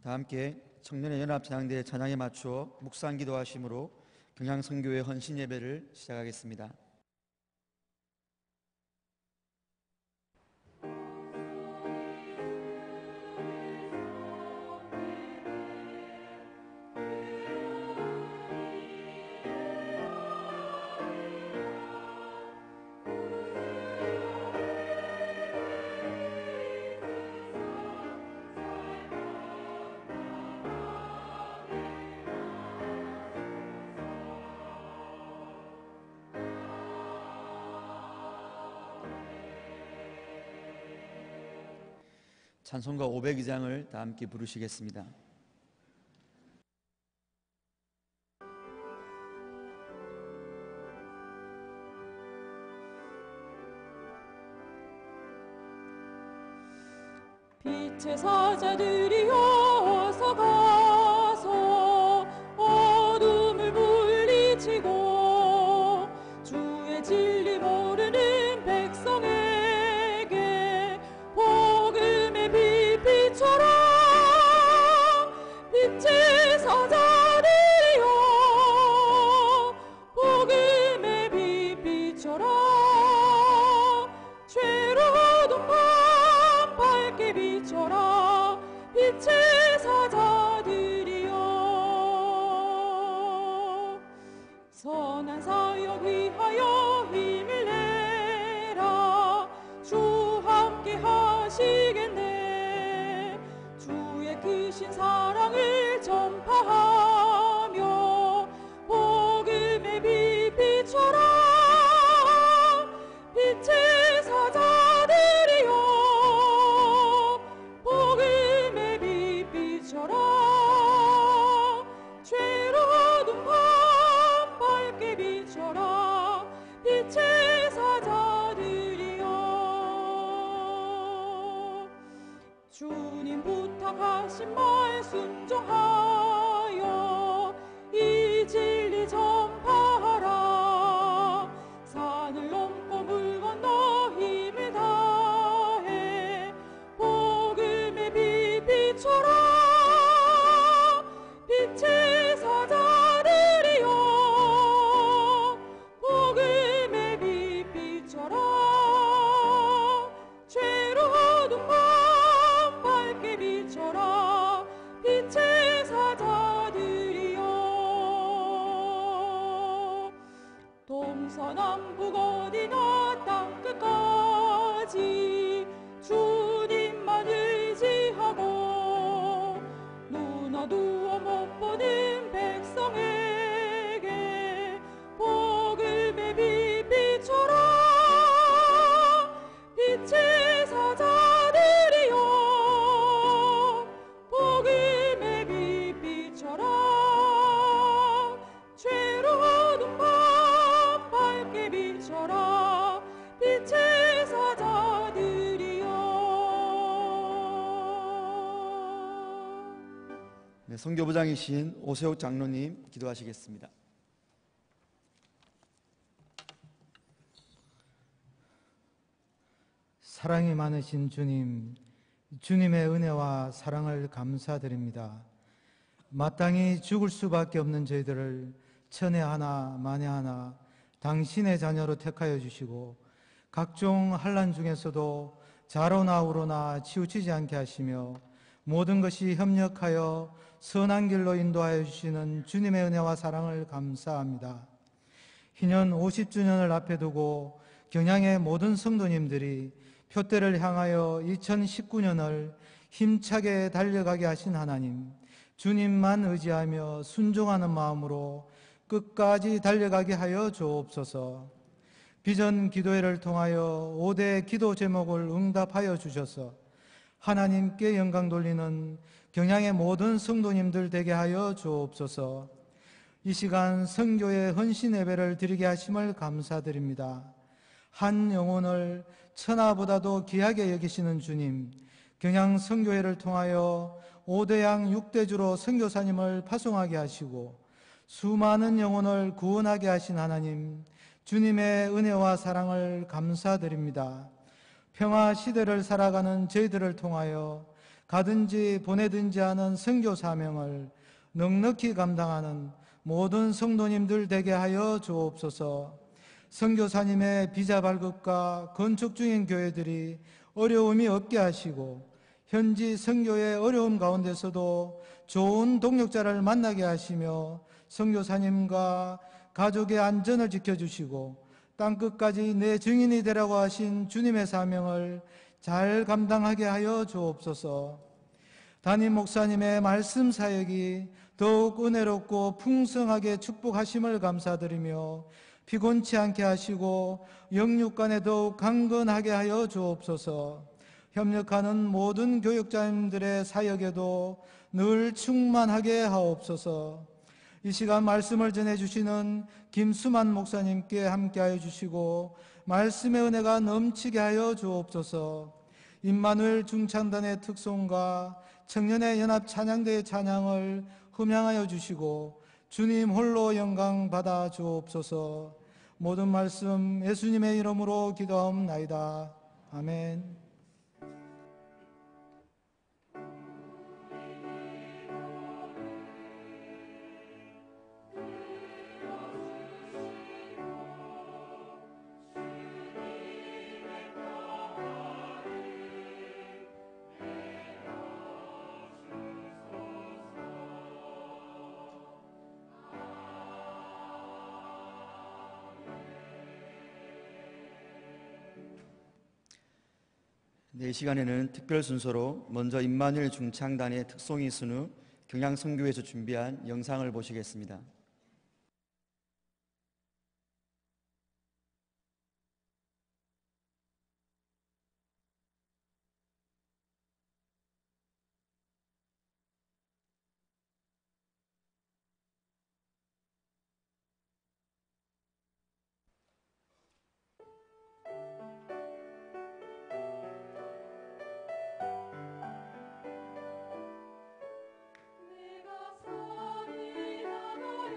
다 함께 청년의 연합 찬양대 찬양에 맞추어 묵상 기도하심으로 경향선교회 헌신 예배를 시작하겠습니다. 찬송가 502장을 다 함께 부르시겠습니다. 빛의 사자들이 어서 가서 어둠을 물리치고 주의 진리 모르는 백성에게 복음의 빛비춰라. 빛의 사자들이여 복음의 빛비춰라. 죄로운 밤 밝게 비춰라. 빛의 사자들이여 선한 사역 위하여 힘을 내라. 주 함께 하시겠네. 주의 크신 사랑을 전파하며 복음의 빛 비춰라. 빛의 사자들이여 복음의 빛 비춰라. 죄로운 밤 밝게 비춰라. 빛의 사자들이여 주님 부탁하신 말 순종하여 이 진리 전파하라. 산을 넘고 물 건너 힘을 다해 복음의 빛 비춰라. 빛의 사자들이여 복음의 빛 비춰라. 죄로운 밤 밝게 비춰라. 빛의 사자들이여 동서남북 어디나 땅끝까지 주님만 의지하고 눈 어두워 못 보는 백성에게 복음의 빛 비춰라. 빛의 사자들이여 복음의 빛 비춰라. 죄로운 밤 밝게 비춰라. 빛의 사자들이여 네, 선교부장이신 오세욱 장로님 기도하시겠습니다. 사랑이 많으신 주님, 주님의 은혜와 사랑을 감사드립니다. 마땅히 죽을 수밖에 없는 저희들을 천에 하나 만에 하나 당신의 자녀로 택하여 주시고 각종 환난 중에서도 좌로나 우로나 치우치지 않게 하시며 모든 것이 협력하여 선한 길로 인도하여 주시는 주님의 은혜와 사랑을 감사합니다. 희년 50주년을 앞에 두고 경향의 모든 성도님들이 표대를 향하여 2019년을 힘차게 달려가게 하신 하나님, 주님만 의지하며 순종하는 마음으로 끝까지 달려가게 하여 주옵소서. 비전 기도회를 통하여 5대 기도 제목을 응답하여 주셔서 하나님께 영광 돌리는 경향의 모든 성도님들 되게 하여 주옵소서. 이 시간 선교의 헌신 예배를 드리게 하심을 감사드립니다. 한 영혼을 천하보다도 귀하게 여기시는 주님, 경향 선교회를 통하여 5대양 6대주로 선교사님을 파송하게 하시고 수많은 영혼을 구원하게 하신 하나님, 주님의 은혜와 사랑을 감사드립니다. 평화 시대를 살아가는 저희들을 통하여 가든지 보내든지 하는 선교 사명을 넉넉히 감당하는 모든 성도님들 되게 하여 주옵소서. 선교사님의 비자 발급과 건축 중인 교회들이 어려움이 없게 하시고 현지 선교의 어려움 가운데서도 좋은 동역자를 만나게 하시며 선교사님과 가족의 안전을 지켜주시고 땅끝까지 내 증인이 되라고 하신 주님의 사명을 잘 감당하게 하여 주옵소서. 담임 목사님의 말씀 사역이 더욱 은혜롭고 풍성하게 축복하심을 감사드리며 피곤치 않게 하시고 영육간에 더욱 강건하게 하여 주옵소서. 협력하는 모든 교육자님들의 사역에도 늘 충만하게 하옵소서. 이 시간 말씀을 전해주시는 김수만 목사님께 함께하여 주시고 말씀의 은혜가 넘치게 하여 주옵소서. 임마누엘 중창단의 특송과 청년의 연합 찬양대의 찬양을 흠양하여 주시고 주님 홀로 영광 받아 주옵소서. 모든 말씀 예수님의 이름으로 기도하옵나이다. 아멘. 네, 이 시간에는 특별 순서로 먼저 임마누엘 중창단의 특송이 있은 후 경양선교회에서 준비한 영상을 보시겠습니다. 내가 살이 하나에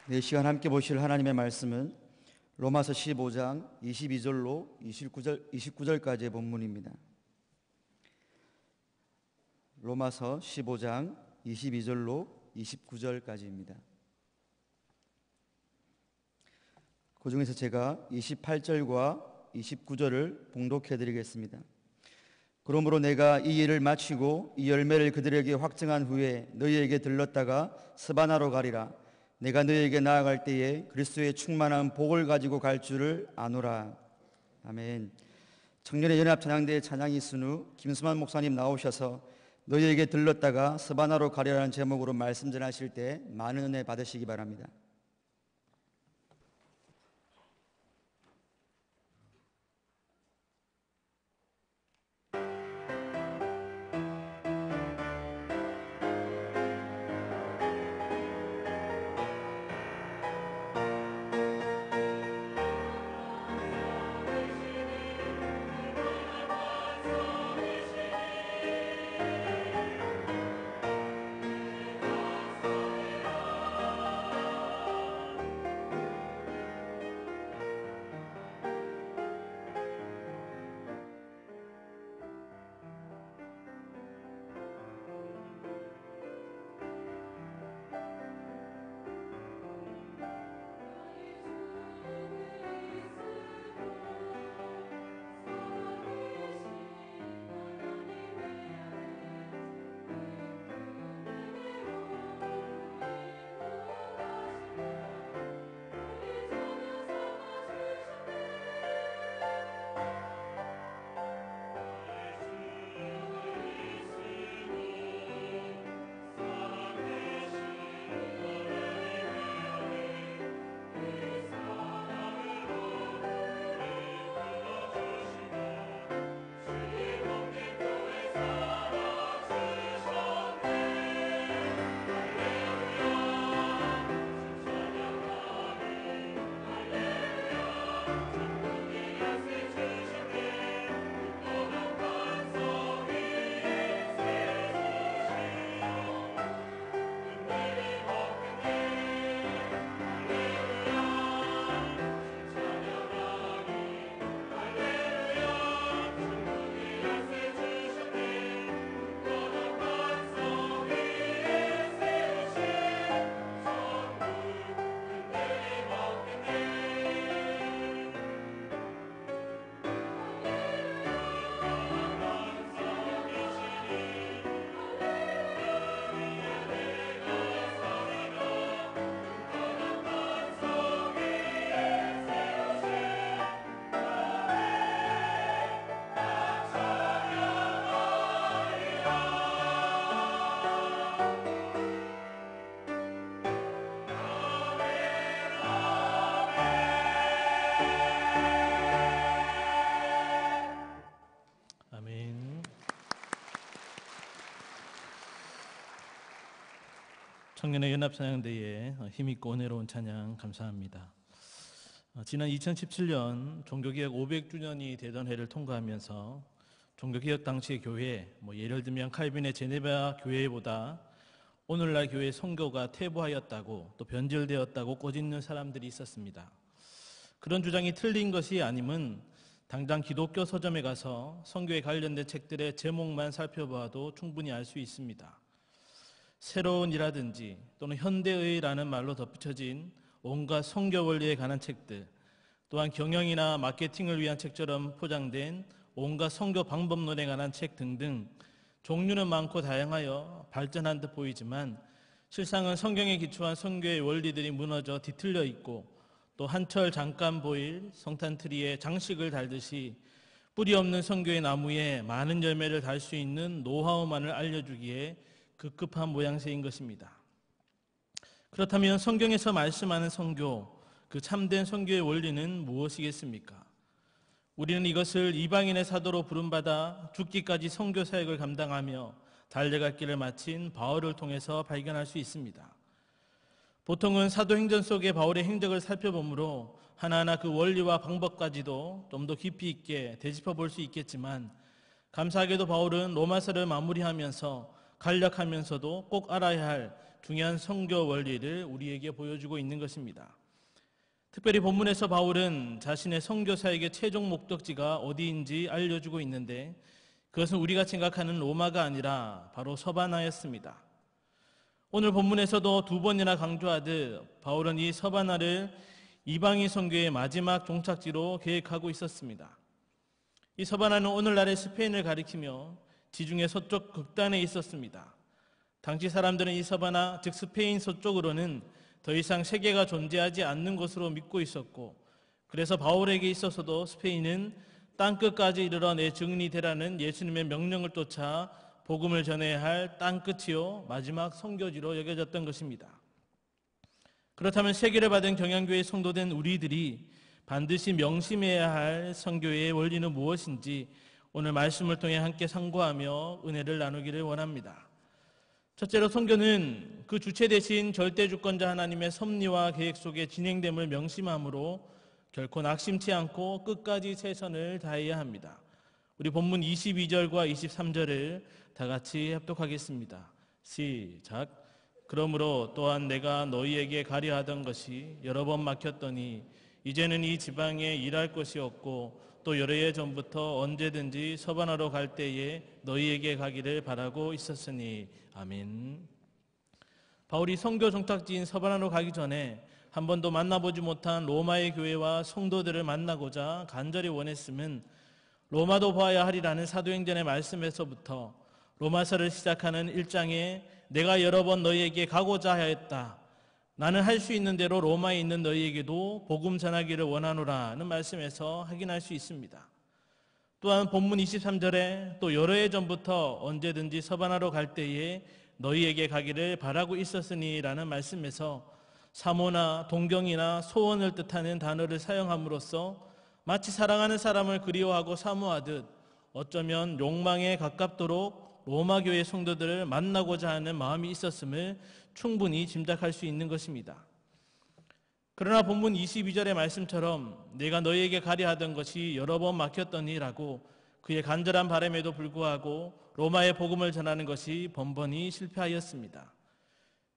이 시간 함께 보실 하나님의 말씀은 로마서 15장 22절로 29절까지의 본문입니다. 로마서 15장 22절로 29절까지입니다. 그 중에서 제가 28절과 29절을 봉독해 드리겠습니다. 그러므로 내가 이 일을 마치고 이 열매를 그들에게 확증한 후에 너희에게 들렀다가 스바나로 가리라. 내가 너희에게 나아갈 때에 그리스도의 충만한 복을 가지고 갈 줄을 아노라. 아멘. 청년의 연합 찬양대의 찬양이 있은 후 김수만 목사님 나오셔서 너희에게 들렀다가 스바나로 가리라는 제목으로 말씀 전하실 때 많은 은혜 받으시기 바랍니다. 청년의 연합찬양대회 힘있고 은혜로운 찬양 감사합니다. 지난 2017년 종교개혁 500주년이 되던 해를 통과하면서 종교개혁 당시의 교회, 예를 들면 칼빈의 제네바 교회보다 오늘날 교회 선교가 퇴보하였다고 또 변질되었다고 꼬집는 사람들이 있었습니다. 그런 주장이 틀린 것이 아님은 당장 기독교 서점에 가서 선교에 관련된 책들의 제목만 살펴봐도 충분히 알 수 있습니다. 새로운이라든지 또는 현대의라는 말로 덧붙여진 온갖 선교 원리에 관한 책들, 또한 경영이나 마케팅을 위한 책처럼 포장된 온갖 선교 방법론에 관한 책 등등 종류는 많고 다양하여 발전한 듯 보이지만 실상은 성경에 기초한 선교의 원리들이 무너져 뒤틀려 있고 또 한철 잠깐 보일 성탄트리에 장식을 달듯이 뿌리 없는 선교의 나무에 많은 열매를 달 수 있는 노하우만을 알려주기에 급급한 모양새인 것입니다. 그렇다면 성경에서 말씀하는 선교, 그 참된 선교의 원리는 무엇이겠습니까? 우리는 이것을 이방인의 사도로 부름받아 죽기까지 선교 사역을 감당하며 달려갈 길을 마친 바울을 통해서 발견할 수 있습니다. 보통은 사도행전 속의 바울의 행적을 살펴보므로 하나하나 그 원리와 방법까지도 좀 더 깊이 있게 되짚어 볼 수 있겠지만 감사하게도 바울은 로마서를 마무리하면서 간략하면서도 꼭 알아야 할 중요한 선교 원리를 우리에게 보여주고 있는 것입니다. 특별히 본문에서 바울은 자신의 선교 사역의 최종 목적지가 어디인지 알려주고 있는데 그것은 우리가 생각하는 로마가 아니라 바로 서바나였습니다. 오늘 본문에서도 두 번이나 강조하듯 바울은 이 서바나를 이방인 선교의 마지막 종착지로 계획하고 있었습니다. 이 서바나는 오늘날의 스페인을 가리키며 지중해 서쪽 극단에 있었습니다. 당시 사람들은 이 서바나, 즉 스페인 서쪽으로는 더 이상 세계가 존재하지 않는 것으로 믿고 있었고, 그래서 바울에게 있어서도 스페인은 땅끝까지 이르러 내 증인이 되라는 예수님의 명령을 쫓아 복음을 전해야 할 땅끝이요 마지막 선교지로 여겨졌던 것입니다. 그렇다면 세계를 받은 경양교회 성도된 우리들이 반드시 명심해야 할 선교의 원리는 무엇인지 오늘 말씀을 통해 함께 상고하며 은혜를 나누기를 원합니다. 첫째로 선교는 그 주체 대신 절대주권자 하나님의 섭리와 계획 속에 진행됨을 명심하므로 결코 낙심치 않고 끝까지 최선을 다해야 합니다. 우리 본문 22절과 23절을 다 같이 합독하겠습니다. 시작. 그러므로 또한 내가 너희에게 가려 하던 것이 여러 번 막혔더니 이제는 이 지방에 일할 것이 없고 또 여러 해 전부터 언제든지 서바나로 갈 때에 너희에게 가기를 바라고 있었으니 아멘. 바울이 선교 종착지인 서바나로 가기 전에 한 번도 만나보지 못한 로마의 교회와 성도들을 만나고자 간절히 원했음은 로마도 보아야 하리라는 사도행전의 말씀에서부터 로마서를 시작하는 1장에 내가 여러 번 너희에게 가고자 하였다. 나는 할 수 있는 대로 로마에 있는 너희에게도 복음 전하기를 원하노라는 말씀에서 확인할 수 있습니다. 또한 본문 23절에 또 여러 해 전부터 언제든지 서바나로 갈 때에 너희에게 가기를 바라고 있었으니 라는 말씀에서 사모나 동경이나 소원을 뜻하는 단어를 사용함으로써 마치 사랑하는 사람을 그리워하고 사모하듯 어쩌면 욕망에 가깝도록 로마 교회 성도들을 만나고자 하는 마음이 있었음을 충분히 짐작할 수 있는 것입니다. 그러나 본문 22절의 말씀처럼 내가 너희에게 가려 하던 것이 여러 번 막혔더니라고 그의 간절한 바람에도 불구하고 로마의 복음을 전하는 것이 번번이 실패하였습니다.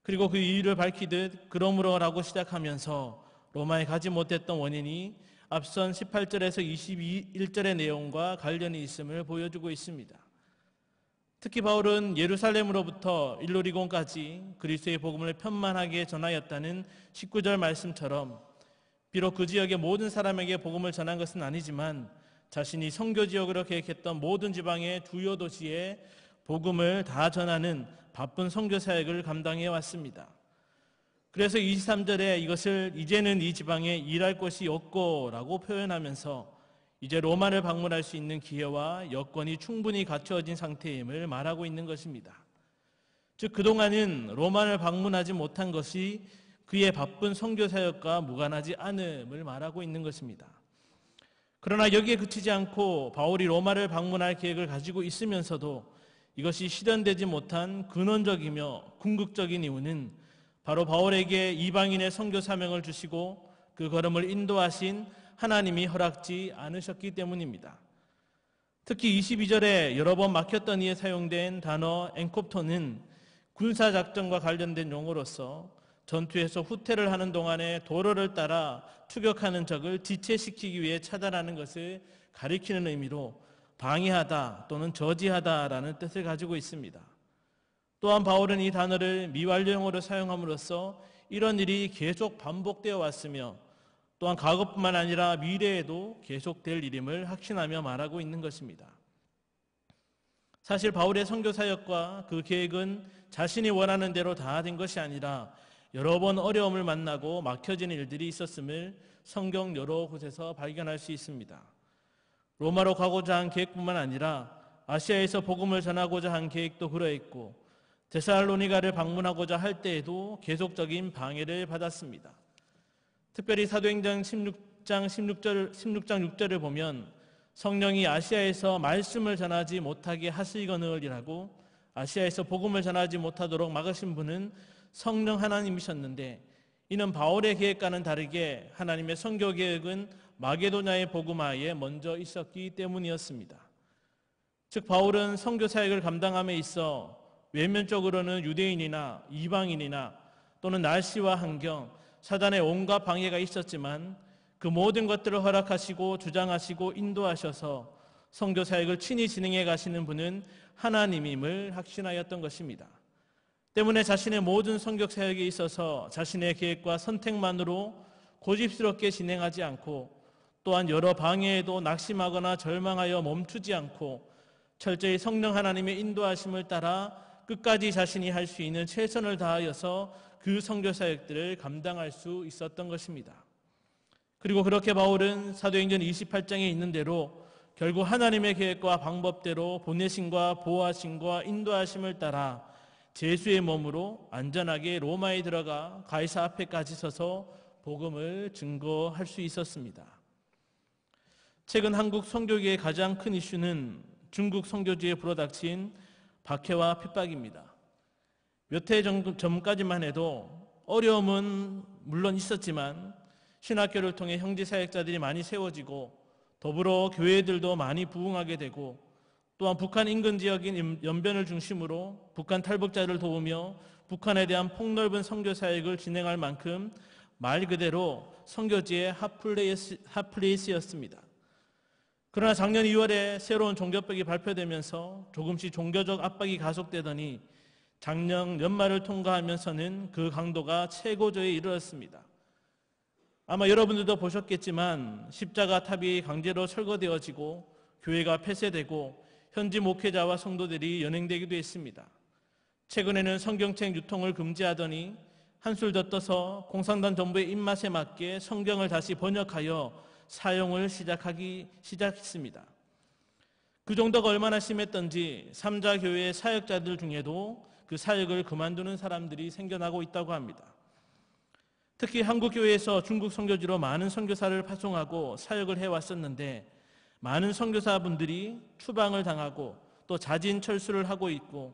그리고 그 이유를 밝히듯 그러므로라고 시작하면서 로마에 가지 못했던 원인이 앞선 18절에서 21절의 내용과 관련이 있음을 보여주고 있습니다. 특히 바울은 예루살렘으로부터 일루리곤까지 그리스도의 복음을 편만하게 전하였다는 19절 말씀처럼 비록 그 지역의 모든 사람에게 복음을 전한 것은 아니지만 자신이 선교 지역으로 계획했던 모든 지방의 주요 도시에 복음을 다 전하는 바쁜 선교 사역을 감당해 왔습니다. 그래서 23절에 이것을 이제는 이 지방에 일할 곳이 없고 라고 표현하면서 이제 로마를 방문할 수 있는 기회와 여건이 충분히 갖추어진 상태임을 말하고 있는 것입니다. 즉 그동안은 로마를 방문하지 못한 것이 그의 바쁜 선교 사역과 무관하지 않음을 말하고 있는 것입니다. 그러나 여기에 그치지 않고 바울이 로마를 방문할 계획을 가지고 있으면서도 이것이 실현되지 못한 근원적이며 궁극적인 이유는 바로 바울에게 이방인의 선교 사명을 주시고 그 걸음을 인도하신 하나님이 허락지 않으셨기 때문입니다. 특히 22절에 여러 번 막혔더니에 사용된 단어 엔콥토는 군사작전과 관련된 용어로서 전투에서 후퇴를 하는 동안에 도로를 따라 추격하는 적을 지체시키기 위해 차단하는 것을 가리키는 의미로 방해하다 또는 저지하다라는 뜻을 가지고 있습니다. 또한 바울은 이 단어를 미완료형으로 사용함으로써 이런 일이 계속 반복되어 왔으며 또한 과거뿐만 아니라 미래에도 계속될 일임을 확신하며 말하고 있는 것입니다. 사실 바울의 선교 사역과 그 계획은 자신이 원하는 대로 다 된 것이 아니라 여러 번 어려움을 만나고 막혀진 일들이 있었음을 성경 여러 곳에서 발견할 수 있습니다. 로마로 가고자 한 계획뿐만 아니라 아시아에서 복음을 전하고자 한 계획도 그러했고 데살로니가를 방문하고자 할 때에도 계속적인 방해를 받았습니다. 특별히 사도행전 16장 6절을 보면 성령이 아시아에서 말씀을 전하지 못하게 하시거늘이라고 아시아에서 복음을 전하지 못하도록 막으신 분은 성령 하나님이셨는데 이는 바울의 계획과는 다르게 하나님의 선교 계획은 마게도냐의 복음화에 먼저 있었기 때문이었습니다. 즉 바울은 선교 사역을 감당함에 있어 외면적으로는 유대인이나 이방인이나 또는 날씨와 환경, 사단의 온갖 방해가 있었지만 그 모든 것들을 허락하시고 주장하시고 인도하셔서 선교 사역을 친히 진행해 가시는 분은 하나님임을 확신하였던 것입니다. 때문에 자신의 모든 선교 사역에 있어서 자신의 계획과 선택만으로 고집스럽게 진행하지 않고 또한 여러 방해에도 낙심하거나 절망하여 멈추지 않고 철저히 성령 하나님의 인도하심을 따라 끝까지 자신이 할 수 있는 최선을 다하여서 그 선교 사역들을 감당할 수 있었던 것입니다. 그리고 그렇게 바울은 사도행전 28장에 있는 대로 결국 하나님의 계획과 방법대로 보내심과 보호하심과 인도하심을 따라 제수의 몸으로 안전하게 로마에 들어가 가이사 앞에까지 서서 복음을 증거할 수 있었습니다. 최근 한국 선교계의 가장 큰 이슈는 중국 선교지에 불어닥친 박해와 핍박입니다. 몇 해 전까지만 해도 어려움은 물론 있었지만 신학교를 통해 형제 사역자들이 많이 세워지고 더불어 교회들도 많이 부흥하게 되고 또한 북한 인근 지역인 연변을 중심으로 북한 탈북자를 도우며 북한에 대한 폭넓은 선교 사역을 진행할 만큼 말 그대로 선교지의 핫플레이스였습니다. 그러나 작년 2월에 새로운 종교법이 발표되면서 조금씩 종교적 압박이 가속되더니 작년 연말을 통과하면서는 그 강도가 최고조에 이르렀습니다. 아마 여러분들도 보셨겠지만 십자가 탑이 강제로 철거되어지고 교회가 폐쇄되고 현지 목회자와 성도들이 연행되기도 했습니다. 최근에는 성경책 유통을 금지하더니 한술 더 떠서 공산당 정부의 입맛에 맞게 성경을 다시 번역하여 사용을 시작했습니다. 그 정도가 얼마나 심했던지 삼자 교회의 사역자들 중에도 그 사역을 그만두는 사람들이 생겨나고 있다고 합니다. 특히 한국 교회에서 중국 선교지로 많은 선교사를 파송하고 사역을 해왔었는데 많은 선교사분들이 추방을 당하고 또 자진 철수를 하고 있고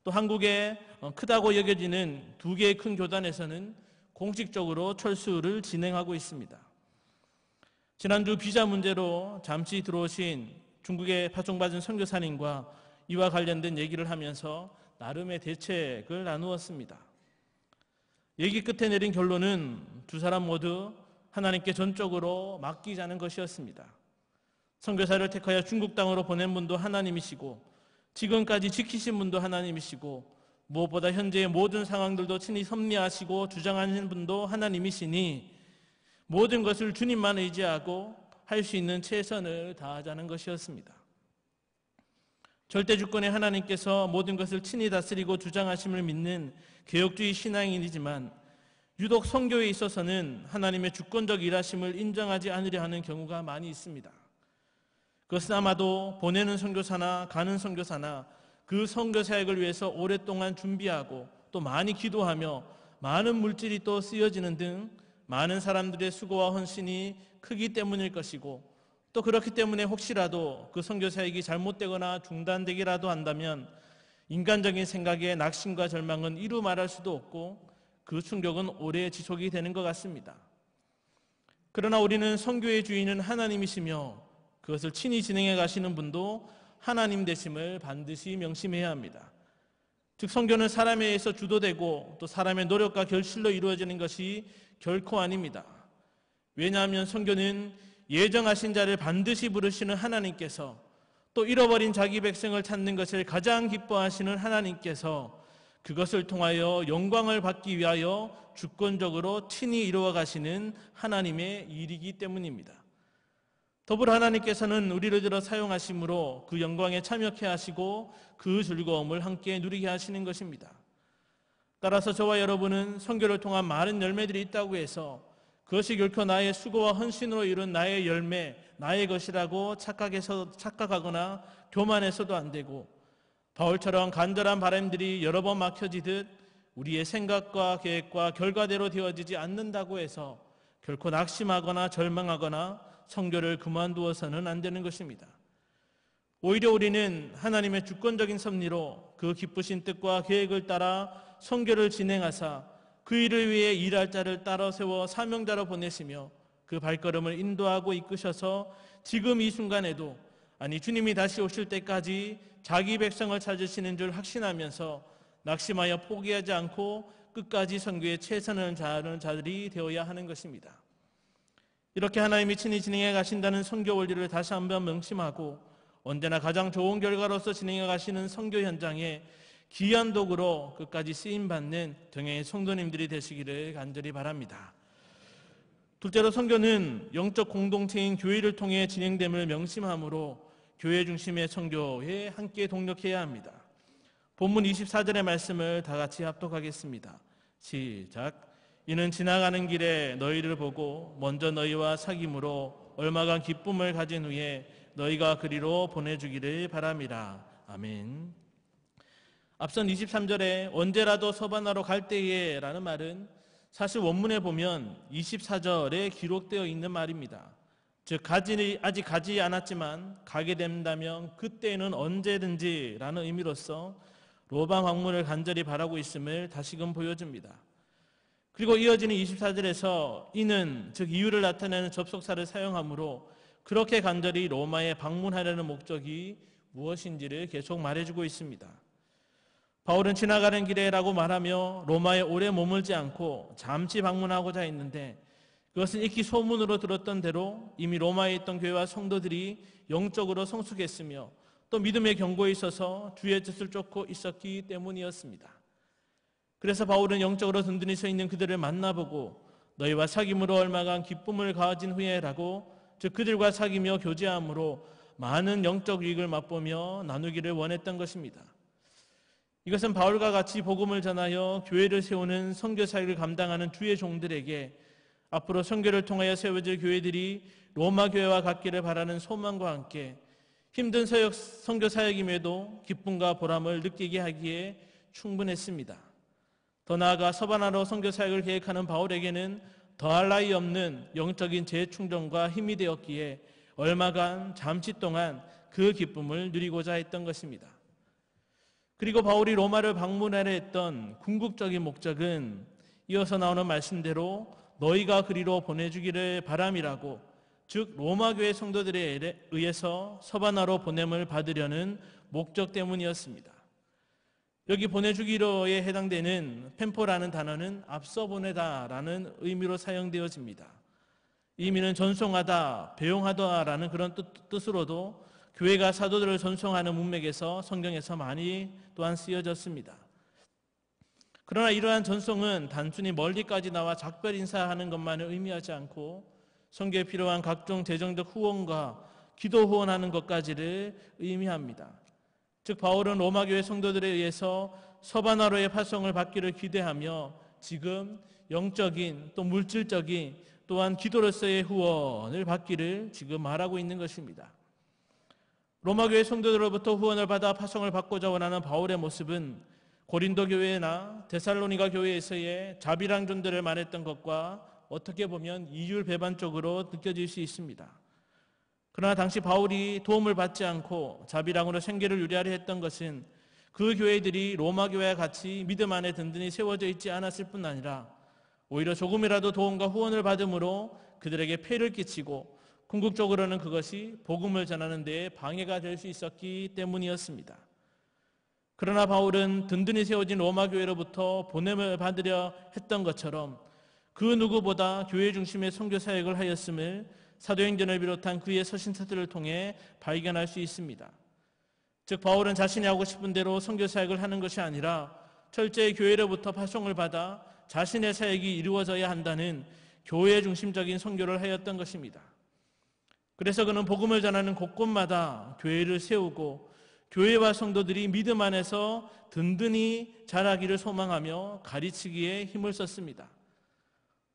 또 한국에 크다고 여겨지는 두 개의 큰 교단에서는 공식적으로 철수를 진행하고 있습니다. 지난주 비자 문제로 잠시 들어오신 중국에 파송받은 선교사님과 이와 관련된 얘기를 하면서 나름의 대책을 나누었습니다. 얘기 끝에 내린 결론은 두 사람 모두 하나님께 전적으로 맡기자는 것이었습니다. 선교사를 택하여 중국 땅으로 보낸 분도 하나님이시고 지금까지 지키신 분도 하나님이시고 무엇보다 현재의 모든 상황들도 친히 섭리하시고 주장하는 분도 하나님이시니 모든 것을 주님만 의지하고 할 수 있는 최선을 다하자는 것이었습니다. 절대주권의 하나님께서 모든 것을 친히 다스리고 주장하심을 믿는 개혁주의 신앙인이지만 유독 선교에 있어서는 하나님의 주권적 일하심을 인정하지 않으려 하는 경우가 많이 있습니다. 그것은 아마도 보내는 선교사나 가는 선교사나 그 선교 사역을 위해서 오랫동안 준비하고 또 많이 기도하며 많은 물질이 또 쓰여지는 등 많은 사람들의 수고와 헌신이 크기 때문일 것이고 또 그렇기 때문에 혹시라도 그 선교 사역이 잘못되거나 중단되기라도 한다면 인간적인 생각에 낙심과 절망은 이루 말할 수도 없고 그 충격은 오래 지속이 되는 것 같습니다. 그러나 우리는 선교의 주인은 하나님이시며 그것을 친히 진행해 가시는 분도 하나님 되심을 반드시 명심해야 합니다. 즉 선교는 사람에 의해서 주도되고 또 사람의 노력과 결실로 이루어지는 것이 결코 아닙니다. 왜냐하면 선교는 예정하신 자를 반드시 부르시는 하나님께서 또 잃어버린 자기 백성을 찾는 것을 가장 기뻐하시는 하나님께서 그것을 통하여 영광을 받기 위하여 주권적으로 친히 이루어 가시는 하나님의 일이기 때문입니다. 더불어 하나님께서는 우리를 들어 사용하심으로 그 영광에 참여케 하시고 그 즐거움을 함께 누리게 하시는 것입니다. 따라서 저와 여러분은 선교를 통한 많은 열매들이 있다고 해서 그것이 결코 나의 수고와 헌신으로 이룬 나의 열매, 나의 것이라고 착각하거나 교만해서도 안 되고 바울처럼 간절한 바람들이 여러 번 막혀지듯 우리의 생각과 계획과 결과대로 되어지지 않는다고 해서 결코 낙심하거나 절망하거나 선교를 그만두어서는 안 되는 것입니다. 오히려 우리는 하나님의 주권적인 섭리로 그 기쁘신 뜻과 계획을 따라 선교를 진행하사 그 일을 위해 일할 자를 따라 세워 사명자로 보내시며 그 발걸음을 인도하고 이끄셔서 지금 이 순간에도 아니 주님이 다시 오실 때까지 자기 백성을 찾으시는 줄 확신하면서 낙심하여 포기하지 않고 끝까지 선교에 최선을 다하는 자들이 되어야 하는 것입니다. 이렇게 하나님이 친히 진행해 가신다는 선교 원리를 다시 한번 명심하고 언제나 가장 좋은 결과로서 진행해 가시는 선교 현장에 귀한 도구로 끝까지 쓰임받는 동행의 성도님들이 되시기를 간절히 바랍니다. 둘째로 선교는 영적 공동체인 교회를 통해 진행됨을 명심하므로 교회 중심의 선교에 함께 동력해야 합니다. 본문 24절의 말씀을 다 같이 합독하겠습니다. 시작. 이는 지나가는 길에 너희를 보고 먼저 너희와 사귐으로 얼마간 기쁨을 가진 후에 너희가 그리로 보내주기를 바람이라. 아멘. 앞선 23절에 언제라도 서바나로 갈 때에 라는 말은 사실 원문에 보면 24절에 기록되어 있는 말입니다. 즉 아직 가지 않았지만 가게 된다면 그때는 언제든지 라는 의미로서 로마 방문을 간절히 바라고 있음을 다시금 보여줍니다. 그리고 이어지는 24절에서 이는 즉 이유를 나타내는 접속사를 사용하므로 그렇게 간절히 로마에 방문하려는 목적이 무엇인지를 계속 말해주고 있습니다. 바울은 지나가는 길에라고 말하며 로마에 오래 머물지 않고 잠시 방문하고자 했는데 그것은 익히 소문으로 들었던 대로 이미 로마에 있던 교회와 성도들이 영적으로 성숙했으며 또 믿음의 경고에 있어서 주의 뜻을 쫓고 있었기 때문이었습니다. 그래서 바울은 영적으로 든든히 서 있는 그들을 만나보고 너희와 사귐으로 얼마간 기쁨을 가진 후에라고 즉 그들과 사귀며 교제함으로 많은 영적 유익을 맛보며 나누기를 원했던 것입니다. 이것은 바울과 같이 복음을 전하여 교회를 세우는 선교 사역을 감당하는 주의 종들에게 앞으로 선교를 통하여 세워질 교회들이 로마 교회와 같기를 바라는 소망과 함께 힘든 선교 사역임에도 기쁨과 보람을 느끼게 하기에 충분했습니다. 더 나아가 서바나로 선교 사역을 계획하는 바울에게는 더할 나위 없는 영적인 재충전과 힘이 되었기에 얼마간 잠시 동안 그 기쁨을 누리고자 했던 것입니다. 그리고 바울이 로마를 방문하려 했던 궁극적인 목적은 이어서 나오는 말씀대로 너희가 그리로 보내주기를 바람이라고 즉 로마 교회 성도들에 의해서 서바나로 보냄을 받으려는 목적 때문이었습니다. 여기 보내주기로에 해당되는 펜포라는 단어는 앞서 보내다라는 의미로 사용되어집니다. 이 의미는 전송하다, 배용하다라는 그런 뜻으로도 교회가 사도들을 전송하는 문맥에서 성경에서 많이 또한 쓰여졌습니다. 그러나 이러한 전송은 단순히 멀리까지 나와 작별 인사하는 것만을 의미하지 않고 선교에 필요한 각종 재정적 후원과 기도 후원하는 것까지를 의미합니다. 즉 바울은 로마 교회 성도들에 의해서 서바나로의 파송을 받기를 기대하며 지금 영적인 또 물질적인 또한 기도로서의 후원을 받기를 지금 말하고 있는 것입니다. 로마 교회 성도들로부터 후원을 받아 파송을 받고자 원하는 바울의 모습은 고린도 교회나 데살로니가 교회에서의 자비랑 존재를 말했던 것과 어떻게 보면 이율배반적으로 느껴질 수 있습니다. 그러나 당시 바울이 도움을 받지 않고 자비랑으로 생계를 유지하려 했던 것은 그 교회들이 로마 교회와 같이 믿음 안에 든든히 세워져 있지 않았을 뿐 아니라 오히려 조금이라도 도움과 후원을 받음으로 그들에게 폐를 끼치고 궁극적으로는 그것이 복음을 전하는 데에 방해가 될 수 있었기 때문이었습니다. 그러나 바울은 든든히 세워진 로마 교회로부터 보냄을 받으려 했던 것처럼 그 누구보다 교회 중심의 선교 사역을 하였음을 사도행전을 비롯한 그의 서신서들을 통해 발견할 수 있습니다. 즉 바울은 자신이 하고 싶은 대로 선교 사역을 하는 것이 아니라 철저히 교회로부터 파송을 받아 자신의 사역이 이루어져야 한다는 교회 중심적인 선교를 하였던 것입니다. 그래서 그는 복음을 전하는 곳곳마다 교회를 세우고 교회와 성도들이 믿음 안에서 든든히 자라기를 소망하며 가르치기에 힘을 썼습니다.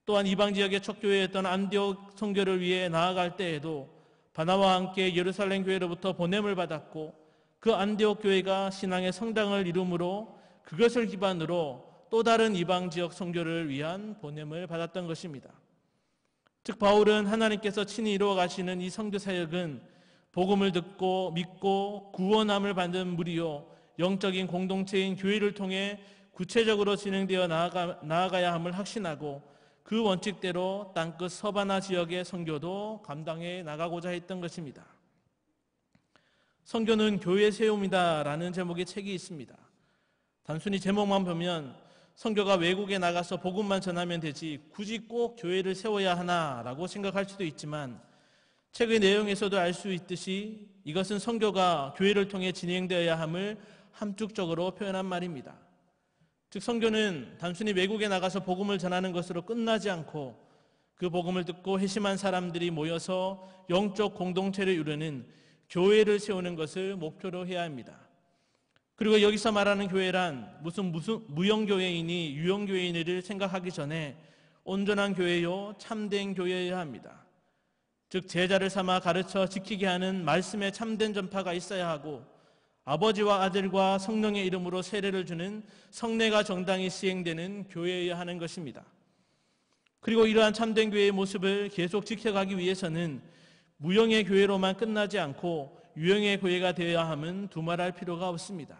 또한 이방 지역의 첫 교회였던 안디옥 선교를 위해 나아갈 때에도 바나바와 함께 예루살렘 교회로부터 보냄을 받았고 그 안디옥 교회가 신앙의 성당을 이루므로 그것을 기반으로 또 다른 이방 지역 선교를 위한 보냄을 받았던 것입니다. 즉 바울은 하나님께서 친히 이루어 가시는 이 선교 사역은 복음을 듣고 믿고 구원함을 받는 무리요 영적인 공동체인 교회를 통해 구체적으로 진행되어 나아가야 함을 확신하고 그 원칙대로 땅끝 서바나 지역의 선교도 감당해 나가고자 했던 것입니다. 선교는 교회 세움이다라는 제목의 책이 있습니다. 단순히 제목만 보면 선교가 외국에 나가서 복음만 전하면 되지 굳이 꼭 교회를 세워야 하나라고 생각할 수도 있지만 책의 내용에서도 알 수 있듯이 이것은 선교가 교회를 통해 진행되어야 함을 함축적으로 표현한 말입니다. 즉 선교는 단순히 외국에 나가서 복음을 전하는 것으로 끝나지 않고 그 복음을 듣고 회심한 사람들이 모여서 영적 공동체를 이루는 교회를 세우는 것을 목표로 해야 합니다. 그리고 여기서 말하는 교회란 무슨 무형교회이니 유형교회이니를 생각하기 전에 온전한 교회요 참된 교회여야 합니다. 즉 제자를 삼아 가르쳐 지키게 하는 말씀의 참된 전파가 있어야 하고 아버지와 아들과 성령의 이름으로 세례를 주는 성례가 정당히 시행되는 교회여야 하는 것입니다. 그리고 이러한 참된 교회의 모습을 계속 지켜가기 위해서는 무형의 교회로만 끝나지 않고 유형의 교회가 되어야 함은 두말할 필요가 없습니다.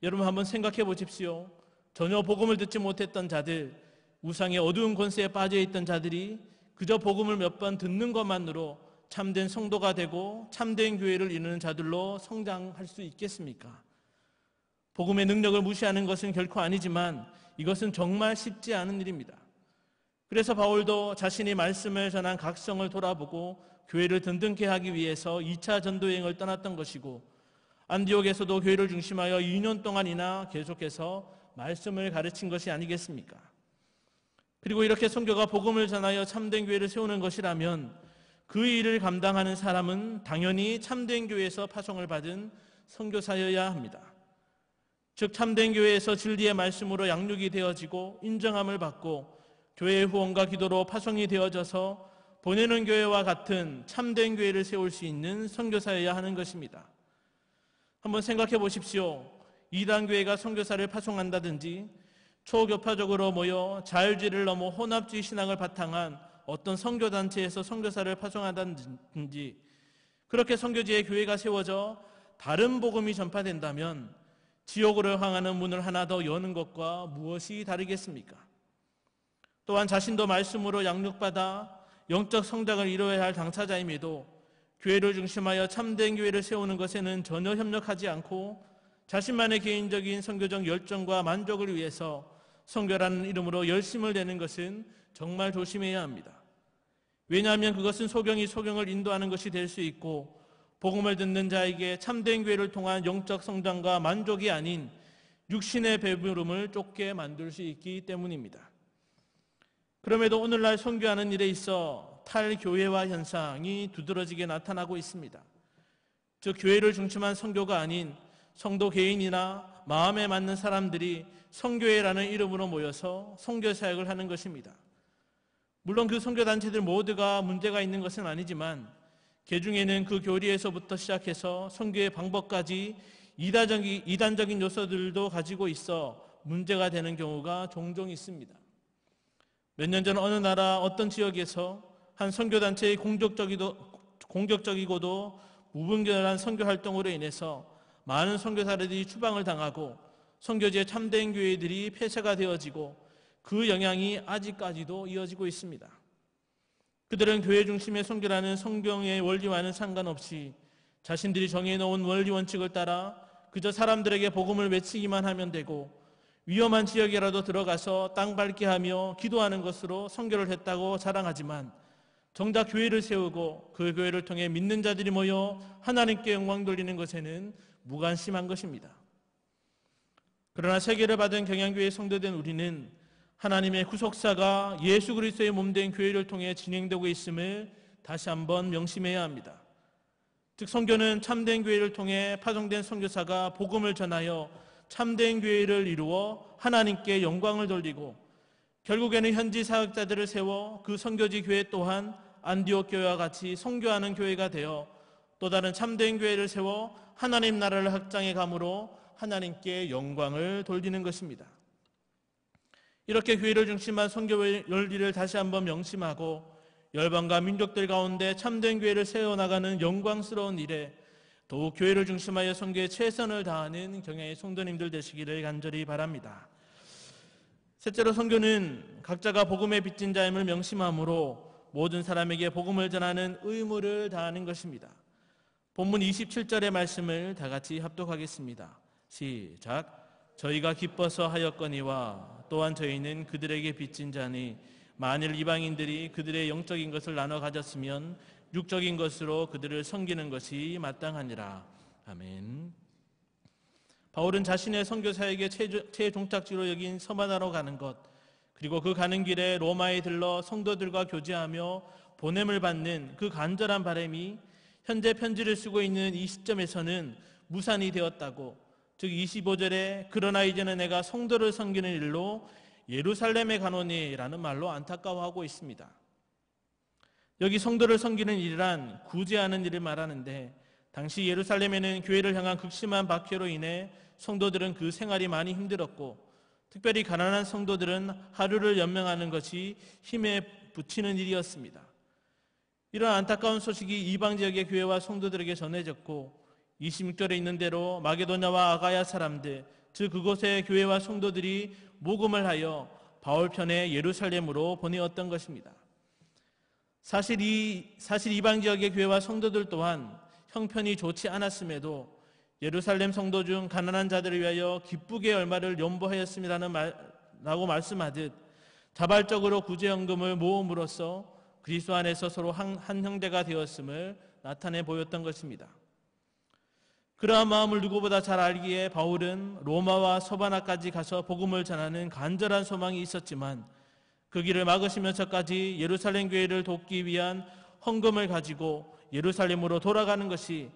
여러분 한번 생각해 보십시오. 전혀 복음을 듣지 못했던 자들, 우상의 어두운 권세에 빠져있던 자들이 그저 복음을 몇 번 듣는 것만으로 참된 성도가 되고 참된 교회를 이루는 자들로 성장할 수 있겠습니까? 복음의 능력을 무시하는 것은 결코 아니지만 이것은 정말 쉽지 않은 일입니다. 그래서 바울도 자신이 말씀을 전한 각성을 돌아보고 교회를 든든케 하기 위해서 2차 전도여행을 떠났던 것이고 안디옥에서도 교회를 중심하여 2년 동안이나 계속해서 말씀을 가르친 것이 아니겠습니까? 그리고 이렇게 선교가 복음을 전하여 참된 교회를 세우는 것이라면 그 일을 감당하는 사람은 당연히 참된 교회에서 파송을 받은 선교사여야 합니다. 즉 참된 교회에서 진리의 말씀으로 양육이 되어지고 인정함을 받고 교회의 후원과 기도로 파송이 되어져서 보내는 교회와 같은 참된 교회를 세울 수 있는 선교사여야 하는 것입니다. 한번 생각해 보십시오. 이단교회가 선교사를 파송한다든지 초교파적으로 모여 자유주의를 넘어 혼합주의 신앙을 바탕한 어떤 선교단체에서 선교사를 파송한다든지 그렇게 선교지에 교회가 세워져 다른 복음이 전파된다면 지옥으로 향하는 문을 하나 더 여는 것과 무엇이 다르겠습니까? 또한 자신도 말씀으로 양육받아 영적 성장을 이루어야 할 당사자임에도 교회를 중심하여 참된 교회를 세우는 것에는 전혀 협력하지 않고 자신만의 개인적인 선교적 열정과 만족을 위해서 선교라는 이름으로 열심을 내는 것은 정말 조심해야 합니다. 왜냐하면 그것은 소경이 소경을 인도하는 것이 될 수 있고 복음을 듣는 자에게 참된 교회를 통한 영적 성장과 만족이 아닌 육신의 배부름을 쫓게 만들 수 있기 때문입니다. 그럼에도 오늘날 선교하는 일에 있어 탈교회화 현상이 두드러지게 나타나고 있습니다. 즉 교회를 중심한 선교가 아닌 성도 개인이나 마음에 맞는 사람들이 선교회라는 이름으로 모여서 선교 사역을 하는 것입니다. 물론 그 선교단체들 모두가 문제가 있는 것은 아니지만 개중에는 그 교리에서부터 시작해서 선교의 방법까지 이단적인 요소들도 가지고 있어 문제가 되는 경우가 종종 있습니다. 몇 년 전 어느 나라 어떤 지역에서 한 선교단체의 공격적이고도 무분별한 선교활동으로 인해서 많은 선교사들이 추방을 당하고 선교지의 참된 교회들이 폐쇄가 되어지고 그 영향이 아직까지도 이어지고 있습니다. 그들은 교회 중심의 선교라는 성경의 원리와는 상관없이 자신들이 정해놓은 원리 원칙을 따라 그저 사람들에게 복음을 외치기만 하면 되고 위험한 지역이라도 들어가서 땅 밟게 하며 기도하는 것으로 선교를 했다고 자랑하지만 정작 교회를 세우고 그 교회를 통해 믿는 자들이 모여 하나님께 영광 돌리는 것에는 무관심한 것입니다. 그러나 세계를 받은 경양교회의 성도된 우리는 하나님의 구속사가 예수 그리스도의 몸된 교회를 통해 진행되고 있음을 다시 한번 명심해야 합니다. 즉 선교는 참된 교회를 통해 파송된 선교사가 복음을 전하여 참된 교회를 이루어 하나님께 영광을 돌리고 결국에는 현지 사역자들을 세워 그 선교지 교회 또한 안디옥 교회와 같이 선교하는 교회가 되어 또 다른 참된 교회를 세워 하나님 나라를 확장해 감으로 하나님께 영광을 돌리는 것입니다. 이렇게 교회를 중심한 선교의 열리를 다시 한번 명심하고 열방과 민족들 가운데 참된 교회를 세워나가는 영광스러운 일에 더욱 교회를 중심하여 선교에 최선을 다하는 경야의 성도님들 되시기를 간절히 바랍니다. 셋째로 선교는 각자가 복음의 빚진 자임을 명심하므로 모든 사람에게 복음을 전하는 의무를 다하는 것입니다. 본문 27절의 말씀을 다 같이 합독하겠습니다. 시작. 저희가 기뻐서 하였거니와 또한 저희는 그들에게 빚진 자니 만일 이방인들이 그들의 영적인 것을 나눠 가졌으면 육적인 것으로 그들을 섬기는 것이 마땅하니라. 아멘. 바울은 자신의 선교사에게 최종착지로 여긴 서바나로 가는 것, 그리고 그 가는 길에 로마에 들러 성도들과 교제하며 보냄을 받는 그 간절한 바람이 현재 편지를 쓰고 있는 이 시점에서는 무산이 되었다고, 즉 25절에 그러나 이제는 내가 성도를 섬기는 일로 예루살렘에 가노니라는 말로 안타까워하고 있습니다. 여기 성도를 섬기는 일이란 구제하는 일을 말하는데, 당시 예루살렘에는 교회를 향한 극심한 박해로 인해 성도들은 그 생활이 많이 힘들었고, 특별히 가난한 성도들은 하루를 연명하는 것이 힘에 부치는 일이었습니다. 이런 안타까운 소식이 이방 지역의 교회와 성도들에게 전해졌고, 26절에 있는 대로 마게도냐와 아가야 사람들, 즉 그곳의 교회와 성도들이 모금을 하여 바울 편에 예루살렘으로 보내었던 것입니다. 사실 이방 지역의 교회와 성도들 또한 형편이 좋지 않았음에도 예루살렘 성도 중 가난한 자들을 위하여 기쁘게 얼마를 연보하였음이라고 말씀하듯 자발적으로 구제연금을 모음으로써 그리스도 안에서 서로 한 형제가 되었음을 나타내 보였던 것입니다. 그러한 마음을 누구보다 잘 알기에 바울은 로마와 서바나까지 가서 복음을 전하는 간절한 소망이 있었지만 그 길을 막으시면서까지 예루살렘 교회를 돕기 위한 헌금을 가지고 예루살렘으로 돌아가는 것이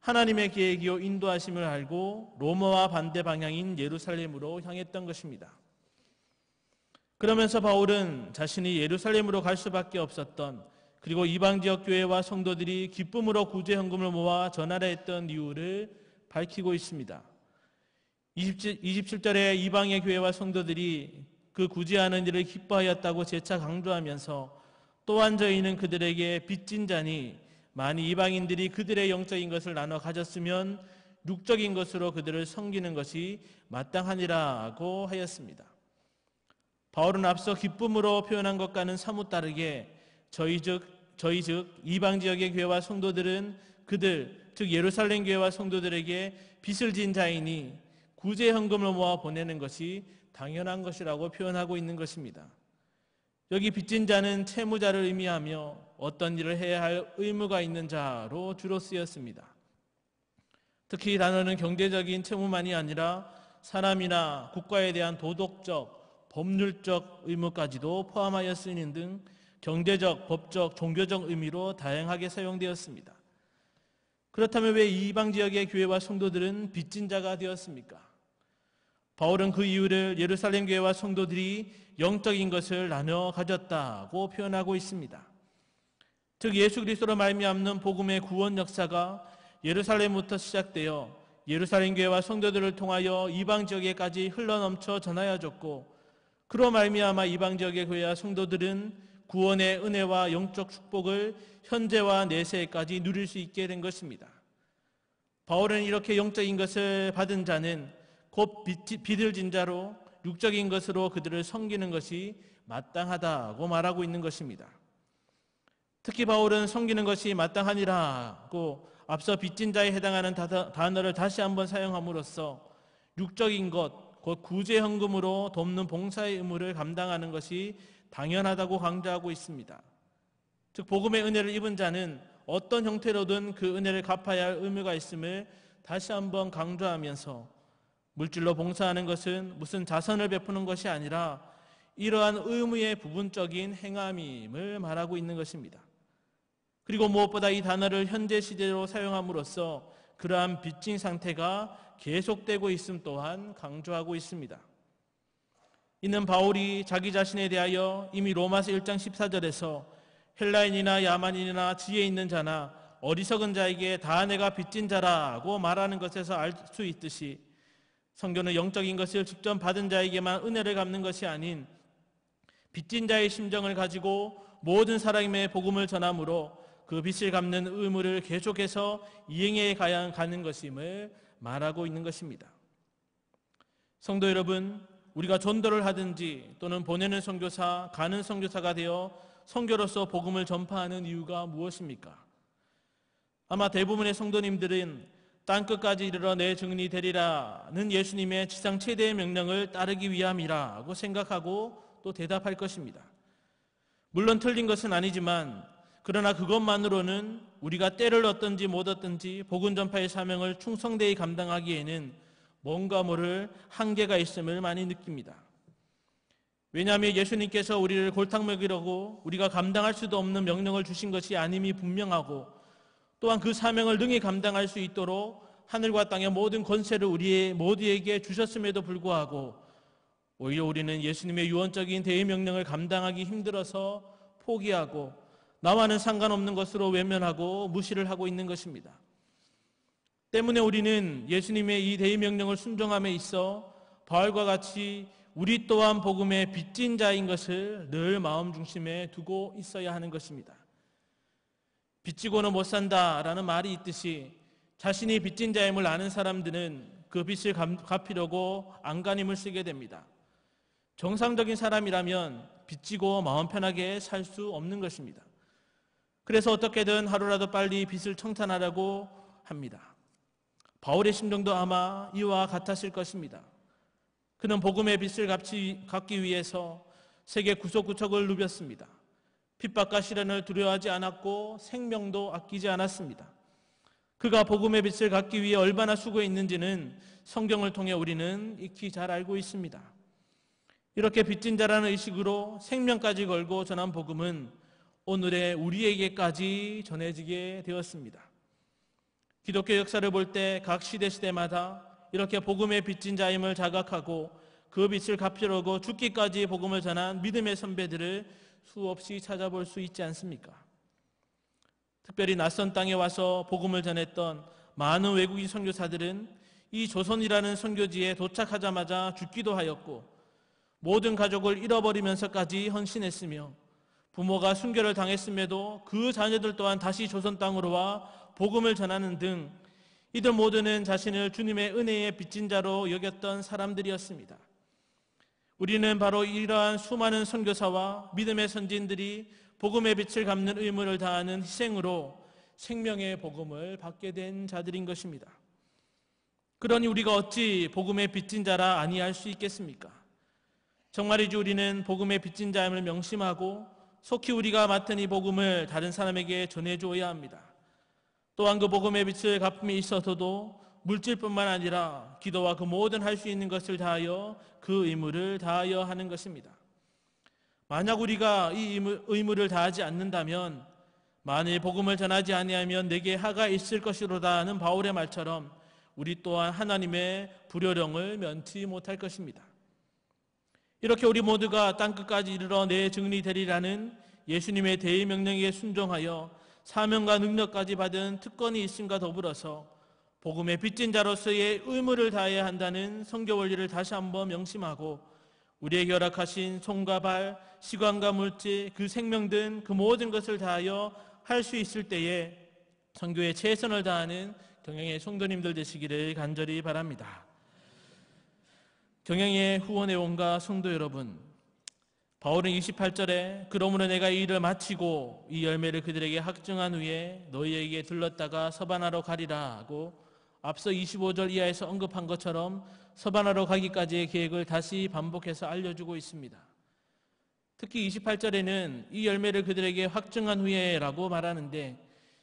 하나님의 계획이요 인도하심을 알고 로마와 반대 방향인 예루살렘으로 향했던 것입니다. 그러면서 바울은 자신이 예루살렘으로 갈 수밖에 없었던, 그리고 이방 지역 교회와 성도들이 기쁨으로 구제 헌금을 모아 전하려 했던 이유를 밝히고 있습니다. 27절에 이방의 교회와 성도들이 그 구제하는 일을 기뻐하였다고 재차 강조하면서 또한 저희는 그들에게 빚진 자니 만일 이방인들이 그들의 영적인 것을 나눠 가졌으면 육적인 것으로 그들을 섬기는 것이 마땅하니라고 하였습니다. 바울은 앞서 기쁨으로 표현한 것과는 사뭇 다르게 저희 즉 이방 지역의 교회와 성도들은 그들, 즉 예루살렘 교회와 성도들에게 빚을 진 자이니 구제 헌금을 모아 보내는 것이 당연한 것이라고 표현하고 있는 것입니다. 여기 빚진 자는 채무자를 의미하며 어떤 일을 해야 할 의무가 있는 자로 주로 쓰였습니다. 특히 이 단어는 경제적인 채무만이 아니라 사람이나 국가에 대한 도덕적, 법률적 의무까지도 포함하여 쓰이는 등 경제적, 법적, 종교적 의미로 다양하게 사용되었습니다. 그렇다면 왜 이방 지역의 교회와 성도들은 빚진 자가 되었습니까? 바울은 그 이유를 예루살렘 교회와 성도들이 영적인 것을 나눠 가졌다고 표현하고 있습니다. 즉 예수 그리스도로 말미암는 복음의 구원 역사가 예루살렘부터 시작되어 예루살렘 교회와 성도들을 통하여 이방 지역에까지 흘러넘쳐 전하여졌고, 그로 말미암아 이방 지역의 교회와 성도들은 구원의 은혜와 영적 축복을 현재와 내세까지 누릴 수 있게 된 것입니다. 바울은 이렇게 영적인 것을 받은 자는 곧 빚을 진 자로 육적인 것으로 그들을 섬기는 것이 마땅하다고 말하고 있는 것입니다. 특히 바울은 섬기는 것이 마땅하니라고 앞서 빚진 자에 해당하는 단어를 다시 한번 사용함으로써 육적인 것, 곧 구제 헌금으로 돕는 봉사의 의무를 감당하는 것이 당연하다고 강조하고 있습니다. 즉 복음의 은혜를 입은 자는 어떤 형태로든 그 은혜를 갚아야 할 의무가 있음을 다시 한번 강조하면서 물질로 봉사하는 것은 무슨 자선을 베푸는 것이 아니라 이러한 의무의 부분적인 행함임을 말하고 있는 것입니다. 그리고 무엇보다 이 단어를 현재 시대로 사용함으로써 그러한 빚진 상태가 계속되고 있음 또한 강조하고 있습니다. 이는 바울이 자기 자신에 대하여 이미 로마서 1장 14절에서 헬라인이나 야만인이나 지혜 있는 자나 어리석은 자에게 다 내가 빚진 자라고 말하는 것에서 알 수 있듯이, 성경은 영적인 것을 직접 받은 자에게만 은혜를 갚는 것이 아닌 빚진 자의 심정을 가지고 모든 사람의 복음을 전함으로 그 빚을 갚는 의무를 계속해서 이행해 가는 것임을 말하고 있는 것입니다. 성도 여러분, 우리가 전도를 하든지 또는 보내는 선교사, 가는 선교사가 되어 선교로서 복음을 전파하는 이유가 무엇입니까? 아마 대부분의 성도님들은 땅끝까지 이르러 내 증인이 되리라는 예수님의 지상 최대의 명령을 따르기 위함이라고 생각하고 또 대답할 것입니다. 물론 틀린 것은 아니지만 그러나 그것만으로는 우리가 때를 얻든지 못 얻든지 복음 전파의 사명을 충성되이 감당하기에는 뭔가 모를 한계가 있음을 많이 느낍니다. 왜냐하면 예수님께서 우리를 골탕 먹이려고 우리가 감당할 수도 없는 명령을 주신 것이 아님이 분명하고, 또한 그 사명을 능히 감당할 수 있도록 하늘과 땅의 모든 권세를 우리 모두에게 주셨음에도 불구하고 오히려 우리는 예수님의 유언적인 대의 명령을 감당하기 힘들어서 포기하고 나와는 상관없는 것으로 외면하고 무시를 하고 있는 것입니다. 때문에 우리는 예수님의 이 대의 명령을 순종함에 있어 바울과 같이 우리 또한 복음의 빚진 자인 것을 늘 마음 중심에 두고 있어야 하는 것입니다. 빚지고는 못 산다라는 말이 있듯이 자신이 빚진 자임을 아는 사람들은 그 빚을 갚으려고 안간힘을 쓰게 됩니다. 정상적인 사람이라면 빚지고 마음 편하게 살 수 없는 것입니다. 그래서 어떻게든 하루라도 빨리 빚을 청산하려고 합니다. 바울의 심정도 아마 이와 같았을 것입니다. 그는 복음의 빚을 갚기 위해서 세계 구석구석을 누볐습니다. 핍박과 시련을 두려워하지 않았고 생명도 아끼지 않았습니다. 그가 복음의 빚을 갚기 위해 얼마나 수고했는지는 성경을 통해 우리는 익히 잘 알고 있습니다. 이렇게 빚진 자라는 의식으로 생명까지 걸고 전한 복음은 오늘의 우리에게까지 전해지게 되었습니다. 기독교 역사를 볼 때 각 시대마다 이렇게 복음의 빚진 자임을 자각하고 그 빚을 갚으려고 죽기까지 복음을 전한 믿음의 선배들을 수없이 찾아볼 수 있지 않습니까? 특별히 낯선 땅에 와서 복음을 전했던 많은 외국인 선교사들은 이 조선이라는 선교지에 도착하자마자 죽기도 하였고 모든 가족을 잃어버리면서까지 헌신했으며 부모가 순교를 당했음에도 그 자녀들 또한 다시 조선 땅으로 와 복음을 전하는 등 이들 모두는 자신을 주님의 은혜의 빚진 자로 여겼던 사람들이었습니다. 우리는 바로 이러한 수많은 선교사와 믿음의 선진들이 복음의 빛을 갚는 의무를 다하는 희생으로 생명의 복음을 받게 된 자들인 것입니다. 그러니 우리가 어찌 복음의 빚진 자라 아니할 수 있겠습니까? 정말이지 우리는 복음의 빚진 자임을 명심하고 속히 우리가 맡은 이 복음을 다른 사람에게 전해줘야 합니다. 또한 그 복음의 빛을 갚음에 있어서도 물질뿐만 아니라 기도와 그 모든 할 수 있는 것을 다하여 그 의무를 다하여 하는 것입니다. 만약 우리가 이 의무를 다하지 않는다면 만일 복음을 전하지 아니하면 내게 하가 있을 것이로다 하는 바울의 말처럼 우리 또한 하나님의 불효령을 면치 못할 것입니다. 이렇게 우리 모두가 땅끝까지 이르러 내 증인이 되리라는 예수님의 대의 명령에 순종하여 사명과 능력까지 받은 특권이 있음과 더불어서 복음의 빚진 자로서의 의무를 다해야 한다는 선교 원리를 다시 한번 명심하고 우리에게 허락하신 손과 발, 시간과 물질, 그 생명 등 그 모든 것을 다하여 할 수 있을 때에 선교에 최선을 다하는 경영의 성도님들 되시기를 간절히 바랍니다. 경영의 후원의 원과 성도 여러분, 바울은 28절에 그러므로 내가 이 일을 마치고 이 열매를 그들에게 확증한 후에 너희에게 들렀다가 서반하러 가리라 하고 앞서 25절 이하에서 언급한 것처럼 서반하러 가기까지의 계획을 다시 반복해서 알려주고 있습니다. 특히 28절에는 이 열매를 그들에게 확증한 후에 라고 말하는데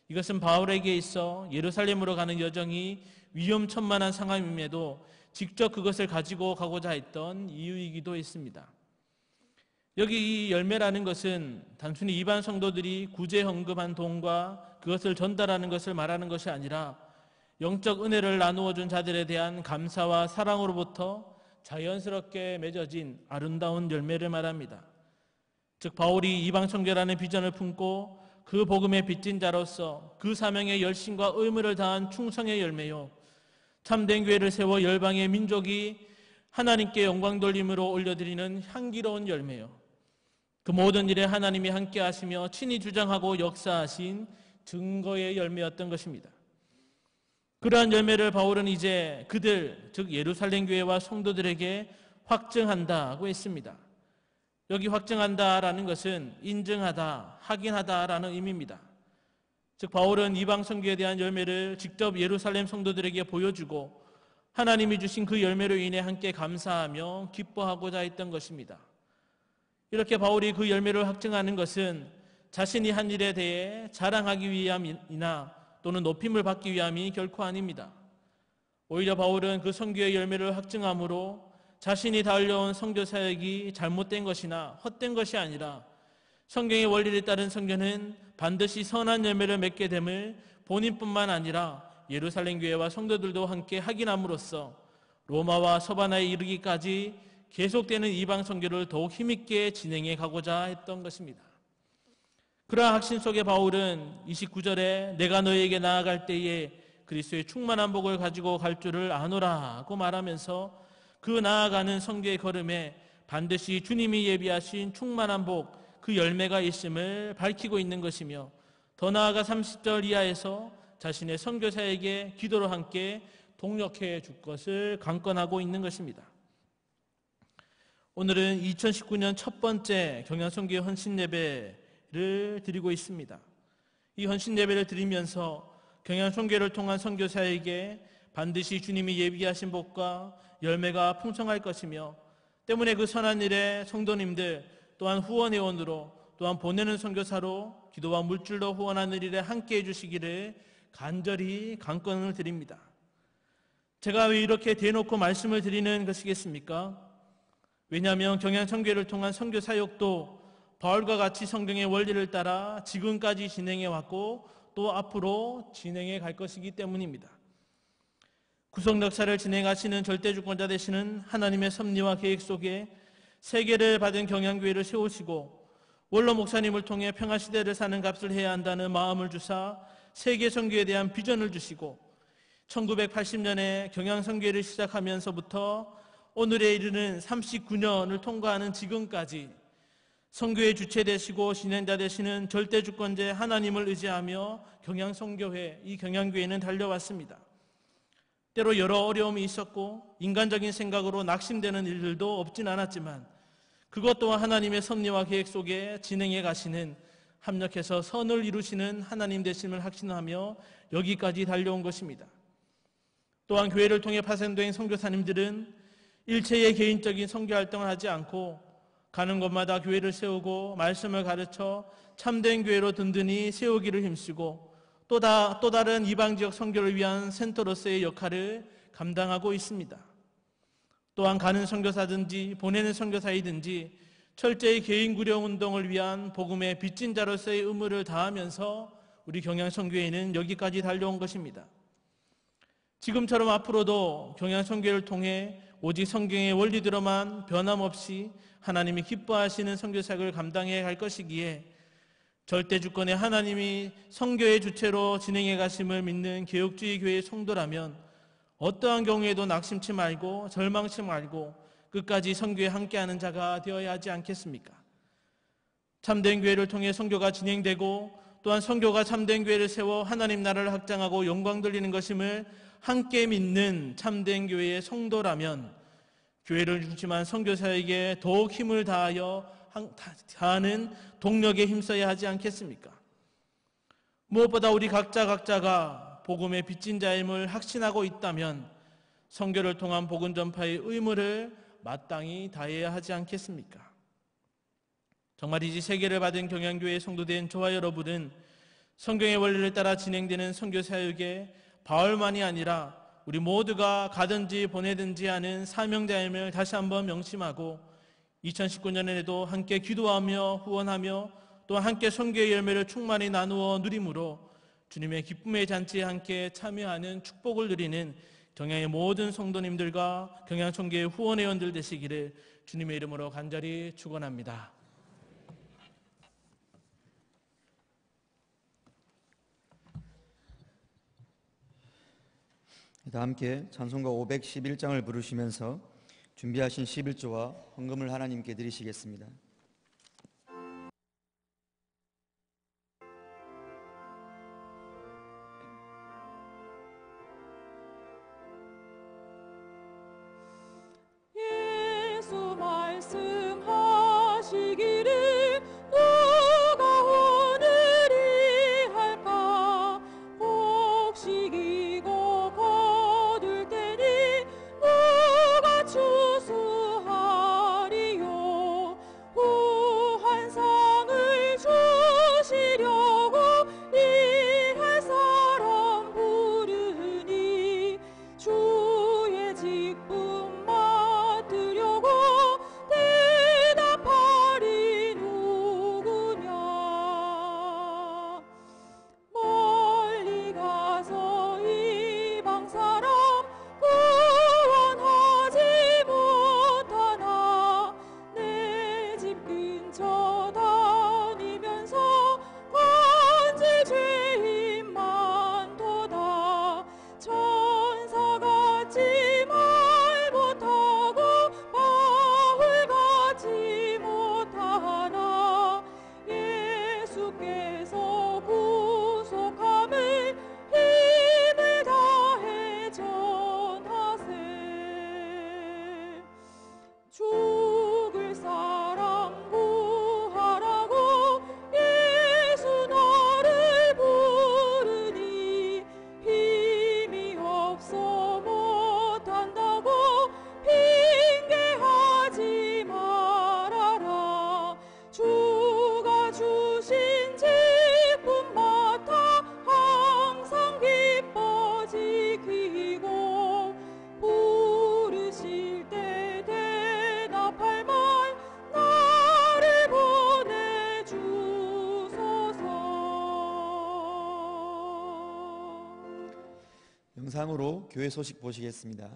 이것은 바울에게 있어 예루살렘으로 가는 여정이 위험천만한 상황임에도 직접 그것을 가지고 가고자 했던 이유이기도 했습니다. 여기 이 열매라는 것은 단순히 일반 성도들이 구제 헌금한 돈과 그것을 전달하는 것을 말하는 것이 아니라 영적 은혜를 나누어 준 자들에 대한 감사와 사랑으로부터 자연스럽게 맺어진 아름다운 열매를 말합니다. 즉 바울이 이방 선교라는 비전을 품고 그 복음의 빚진 자로서 그 사명의 열심과 의무를 다한 충성의 열매요, 참된 교회를 세워 열방의 민족이 하나님께 영광 돌림으로 올려드리는 향기로운 열매요, 그 모든 일에 하나님이 함께 하시며 친히 주장하고 역사하신 증거의 열매였던 것입니다. 그러한 열매를 바울은 이제 그들, 즉 예루살렘 교회와 성도들에게 확증한다고 했습니다. 여기 확증한다라는 것은 인증하다, 확인하다라는 의미입니다. 즉 바울은 이방 선교에 대한 열매를 직접 예루살렘 성도들에게 보여주고 하나님이 주신 그 열매로 인해 함께 감사하며 기뻐하고자 했던 것입니다. 이렇게 바울이 그 열매를 확증하는 것은 자신이 한 일에 대해 자랑하기 위함이나 또는 높임을 받기 위함이 결코 아닙니다. 오히려 바울은 그 선교의 열매를 확증함으로 자신이 달려온 선교 사역이 잘못된 것이나 헛된 것이 아니라 성경의 원리를 따른 선교는 반드시 선한 열매를 맺게 됨을 본인뿐만 아니라 예루살렘 교회와 성도들도 함께 확인함으로써 로마와 서바나에 이르기까지 계속되는 이방 선교를 더욱 힘있게 진행해 가고자 했던 것입니다. 그러한 확신 속에 바울은 29절에 내가 너에게 나아갈 때에 그리스도의 충만한 복을 가지고 갈 줄을 아노라고 말하면서 그 나아가는 선교의 걸음에 반드시 주님이 예비하신 충만한 복, 그 열매가 있음을 밝히고 있는 것이며 더 나아가 30절 이하에서 자신의 선교사에게 기도로 함께 동력해 줄 것을 강권하고 있는 것입니다. 오늘은 2019년 첫 번째 경양선교의 헌신예배를 드리고 있습니다. 이 헌신예배를 드리면서 경양선교를 통한 선교사에게 반드시 주님이 예비하신 복과 열매가 풍성할 것이며 때문에 그 선한 일에 성도님들 또한 후원회원으로 또한 보내는 선교사로 기도와 물질로 후원하는 일에 함께해 주시기를 간절히 강권을 드립니다. 제가 왜 이렇게 대놓고 말씀을 드리는 것이겠습니까? 왜냐하면 경양선교를 통한 선교 사역도 바울과 같이 성경의 원리를 따라 지금까지 진행해 왔고 또 앞으로 진행해 갈 것이기 때문입니다. 구속 역사를 진행하시는 절대주권자 되시는 하나님의 섭리와 계획 속에 세계를 받은 경양교회를 세우시고 원로 목사님을 통해 평화시대를 사는 값을 해야 한다는 마음을 주사 세계 선교에 대한 비전을 주시고 1980년에 경양선교회를 시작하면서부터 오늘에 이르는 39년을 통과하는 지금까지 선교의 주체 되시고 진행자 되시는 절대주권자 하나님을 의지하며 경양선교회, 이 경양교회는 달려왔습니다. 때로 여러 어려움이 있었고 인간적인 생각으로 낙심되는 일들도 없진 않았지만 그것 또한 하나님의 섭리와 계획 속에 진행해 가시는 합력해서 선을 이루시는 하나님 되심을 확신하며 여기까지 달려온 것입니다. 또한 교회를 통해 파생된 선교사님들은 일체의 개인적인 선교활동을 하지 않고 가는 곳마다 교회를 세우고 말씀을 가르쳐 참된 교회로 든든히 세우기를 힘쓰고 또 다른 이방지역 선교를 위한 센터로서의 역할을 감당하고 있습니다. 또한 가는 선교사든지 보내는 선교사이든지 철저히 개인 구령 운동을 위한 복음의 빚진 자로서의 의무를 다하면서 우리 경양선교회는 여기까지 달려온 것입니다. 지금처럼 앞으로도 경양선교회를 통해 오직 성경의 원리대로만 변함없이 하나님이 기뻐하시는 선교사역을 감당해 갈 것이기에 절대주권의 하나님이 선교의 주체로 진행해 가심을 믿는 개혁주의 교회의 성도라면 어떠한 경우에도 낙심치 말고 절망치 말고 끝까지 선교에 함께하는 자가 되어야 하지 않겠습니까? 참된 교회를 통해 선교가 진행되고 또한 선교가 참된 교회를 세워 하나님 나라를 확장하고 영광 돌리는 것임을 함께 믿는 참된 교회의 성도라면 교회를 중심한 선교사에게 더욱 힘을 다하는 동력에 힘써야 하지 않겠습니까? 무엇보다 우리 각자가 복음의 빚진 자임을 확신하고 있다면 선교를 통한 복음 전파의 의무를 마땅히 다해야 하지 않겠습니까? 정말이지 세계를 받은 경양교회의 성도된 저와 여러분은 성경의 원리를 따라 진행되는 선교 사역에 바울만이 아니라 우리 모두가 가든지 보내든지 하는 사명자임을 다시 한번 명심하고 2019년에도 함께 기도하며 후원하며 또 함께 선교의 열매를 충만히 나누어 누림으로 주님의 기쁨의 잔치에 함께 참여하는 축복을 누리는 경양의 모든 성도님들과 경양선교회 후원회원들 되시기를 주님의 이름으로 간절히 축원합니다. 다 함께 찬송가 511장을 부르시면서 준비하신 11조와 헌금을 하나님께 드리시겠습니다. 예수 말씀하시기를 누가 오늘이 할까 음식이고 거둘 때니 누가 추수하리요. 후한 상을 주시려고 일할 사람 부르니 주의 직분 맡으려고 대답하리 누구냐. 멀리 가서 이방 사람 구원하지 못하나 내 집 근처 다니면서 건질 죄인 많도다. 천사같이 말 못하고 바울같이 못하나 예수께서 구속함을 힘을 다해 전하세. 죽을 사람 구하라고 예수 너를 부르니 힘이 없어 못한다고 핑계하지 말아라. 주가 주신 직분 맡아 항상 기뻐 지키고 부르실 때 대답할 말 나를 보내주소서. 영상으로 교회 소식 보시겠습니다.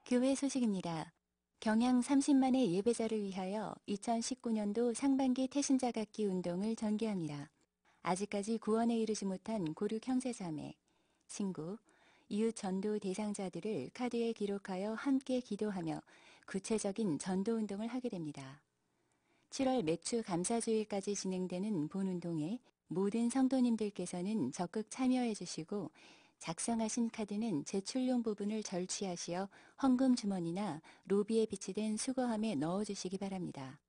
교회 소식입니다. 경양 30만의 예배자를 위하여 2019년도 상반기 태신자각기 운동을 전개합니다. 아직까지 구원에 이르지 못한 고륙 형제자매, 친구, 이웃 전도 대상자들을 카드에 기록하여 함께 기도하며 구체적인 전도 운동을 하게 됩니다. 7월 맥주 감사주일까지 진행되는 본운동에 모든 성도님들께서는 적극 참여해 주시고 작성하신 카드는 제출용 부분을 절취하시어 헌금 주머니나 로비에 비치된 수거함에 넣어주시기 바랍니다.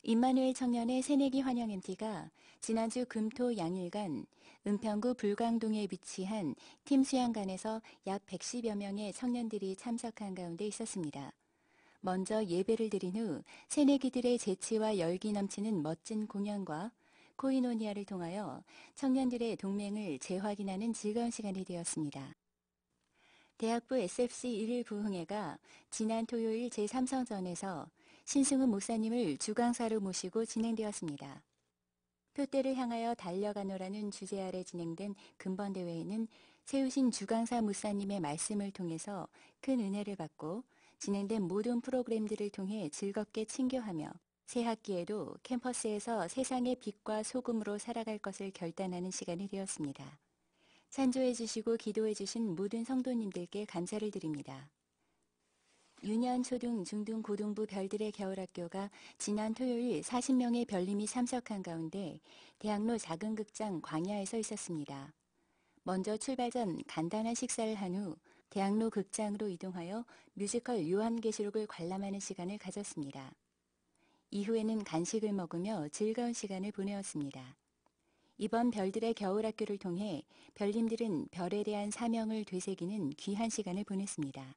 임마누엘 청년의 새내기 환영 MT가 지난주 금토 양일간 은평구 불광동에 위치한 팀 수양관에서 약 110여 명의 청년들이 참석한 가운데 있었습니다. 먼저 예배를 드린 후 새내기들의 재치와 열기 넘치는 멋진 공연과 코이노니아를 통하여 청년들의 동맹을 재확인하는 즐거운 시간이 되었습니다. 대학부 SFC 1일 부흥회가 지난 토요일 제3성전에서 신승훈 목사님을 주강사로 모시고 진행되었습니다. 표대를 향하여 달려가노라는 주제 아래 진행된 근번대회에는 세우신 주강사 목사님의 말씀을 통해서 큰 은혜를 받고 진행된 모든 프로그램들을 통해 즐겁게 친교하며 새 학기에도 캠퍼스에서 세상의 빛과 소금으로 살아갈 것을 결단하는 시간이 되었습니다. 찬조해 주시고 기도해 주신 모든 성도님들께 감사를 드립니다. 유년 초등, 중등, 고등부 별들의 겨울학교가 지난 토요일 40명의 별님이 참석한 가운데 대학로 작은 극장 광야에서 있었습니다. 먼저 출발 전 간단한 식사를 한 후 대학로 극장으로 이동하여 뮤지컬 요한계시록을 관람하는 시간을 가졌습니다. 이후에는 간식을 먹으며 즐거운 시간을 보내었습니다. 이번 별들의 겨울학교를 통해 별님들은 별에 대한 사명을 되새기는 귀한 시간을 보냈습니다.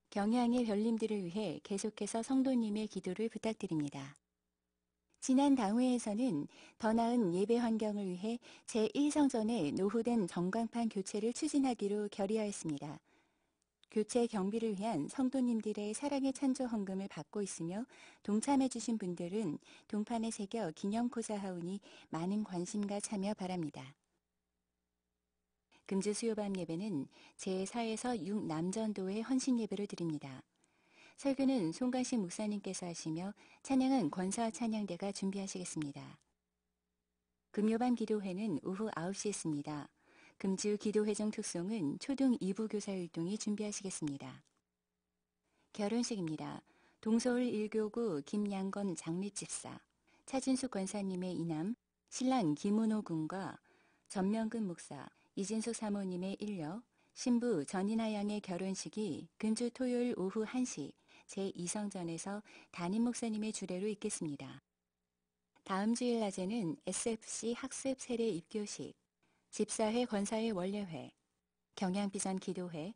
경향의 별님들을 위해 계속해서 성도님의 기도를 부탁드립니다. 지난 당회에서는 더 나은 예배 환경을 위해 제1성전의 노후된 전광판 교체를 추진하기로 결의하였습니다. 교체 경비를 위한 성도님들의 사랑의 찬조 헌금을 받고 있으며 동참해 주신 분들은 동판에 새겨 기념코자 하오니 많은 관심과 참여 바랍니다. 금주 수요밤 예배는 제4에서 6 남전도의 헌신 예배를 드립니다. 설교는 송가식 목사님께서 하시며 찬양은 권사 찬양대가 준비하시겠습니다. 금요밤 기도회는 오후 9시에 있습니다. 금주 기도회정 특송은 초등 2부 교사 율동이 준비하시겠습니다. 결혼식입니다. 동서울 1교구 김양건 장립집사, 차진숙 권사님의 이남, 신랑 김은호 군과 전명근 목사, 이진숙 사모님의 일녀, 신부 전인하 양의 결혼식이 금주 토요일 오후 1시 제2성전에서 담임 목사님의 주례로 있겠습니다. 다음 주일 낮에는 SFC 학습 세례 입교식, 집사회 권사회 원례회, 경양비전 기도회,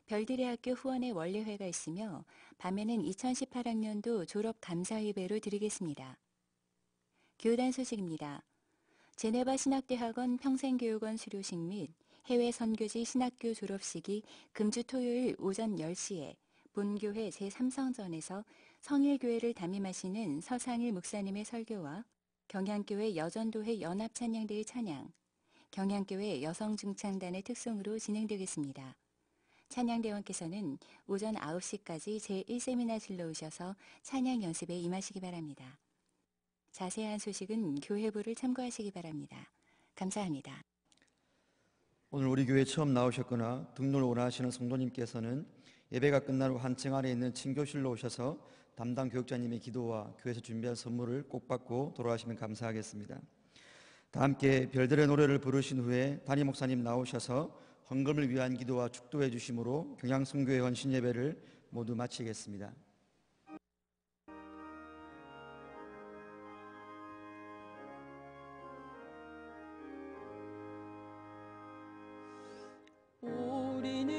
별들의 학교 후원회 원례회가 있으며 밤에는 2018학년도 졸업 감사 예배로 드리겠습니다. 교단 소식입니다. 제네바 신학대학원 평생교육원 수료식 및 해외 선교지 신학교 졸업식이 금주 토요일 오전 10시에 본교회 제3성전에서 성일교회를 담임하시는 서상일 목사님의 설교와 경양교회 여전도회 연합찬양대의 찬양, 경양교회 여성중창단의 특송으로 진행되겠습니다. 찬양대원께서는 오전 9시까지 제1세미나실로 오셔서 찬양 연습에 임하시기 바랍니다. 자세한 소식은 교회부를 참고하시기 바랍니다. 감사합니다. 오늘 우리 교회 처음 나오셨거나 등록을 원하시는 성도님께서는 예배가 끝난 후 한층 안에 있는 친교실로 오셔서 담당 교육자님의 기도와 교회에서 준비한 선물을 꼭 받고 돌아가시면 감사하겠습니다. 다 함께 별들의 노래를 부르신 후에 담임 목사님 나오셔서 헌금을 위한 기도와 축도해 주심으로 경양성교회 헌신 예배를 모두 마치겠습니다. 우리는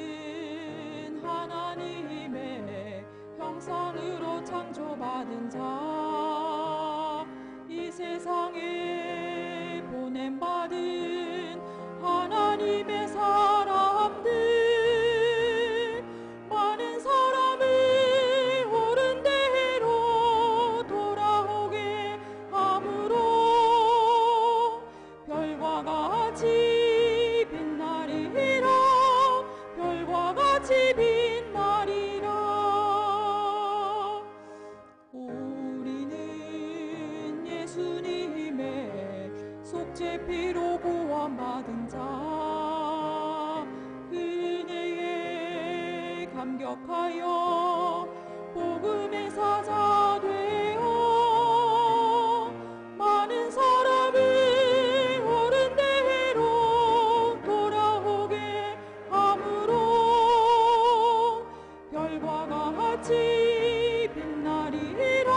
하나님의 형상으로 창조받은 자, 이 세상에 보냄받은 하나님의 사람들, 많은 사람을 옳은 대로 돌아오게 함으로 별과 같이 빛나리라, 별과 같이 빛나리라. 우리는 예수님의 속죄피로 구원받은 자, 은혜에 감격하여 복음의 사자 되어 많은 사람을 옳은 대로 돌아오게 함으로 별과 같이 빛나리라,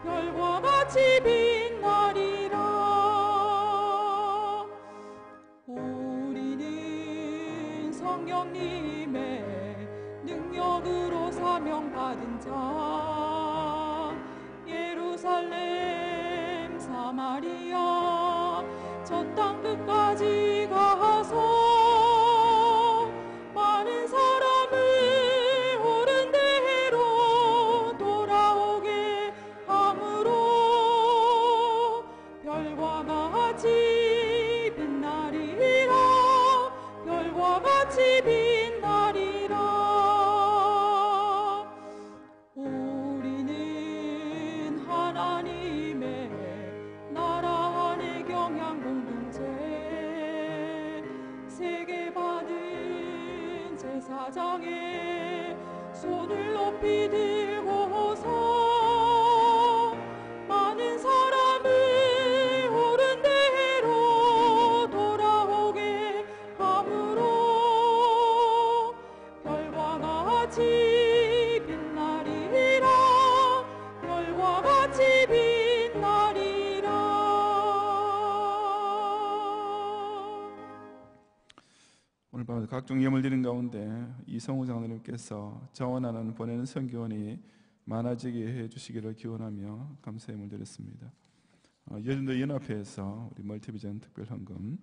별과 같이 빛나리라. 우리는 성령님의 능력으로 사명받은 자, 예루살렘 사마리아 저 땅 끝까지 가서 많은 사람을 옳은 대로 돌아오게 함으로 별과 같이 빛나리라, 별과 같이 빛나리라. 우리는 하나님의 나라 안의 경양 공동체, 세계받은 제사장에 손을 높이 들고서 많은 사람을 옳은 대로 돌아오게 함으로 별과 같이 빛나리라, 별과 같이 빛나리라. 오늘 밤에 각종 예물 드린 가운데 이성우 장로님께서 자원하는 보내는 선교원이 많아지게 해주시기를 기원하며 감사 예물 드렸습니다. 여전도 연합회에서 우리 멀티비전 특별헌금,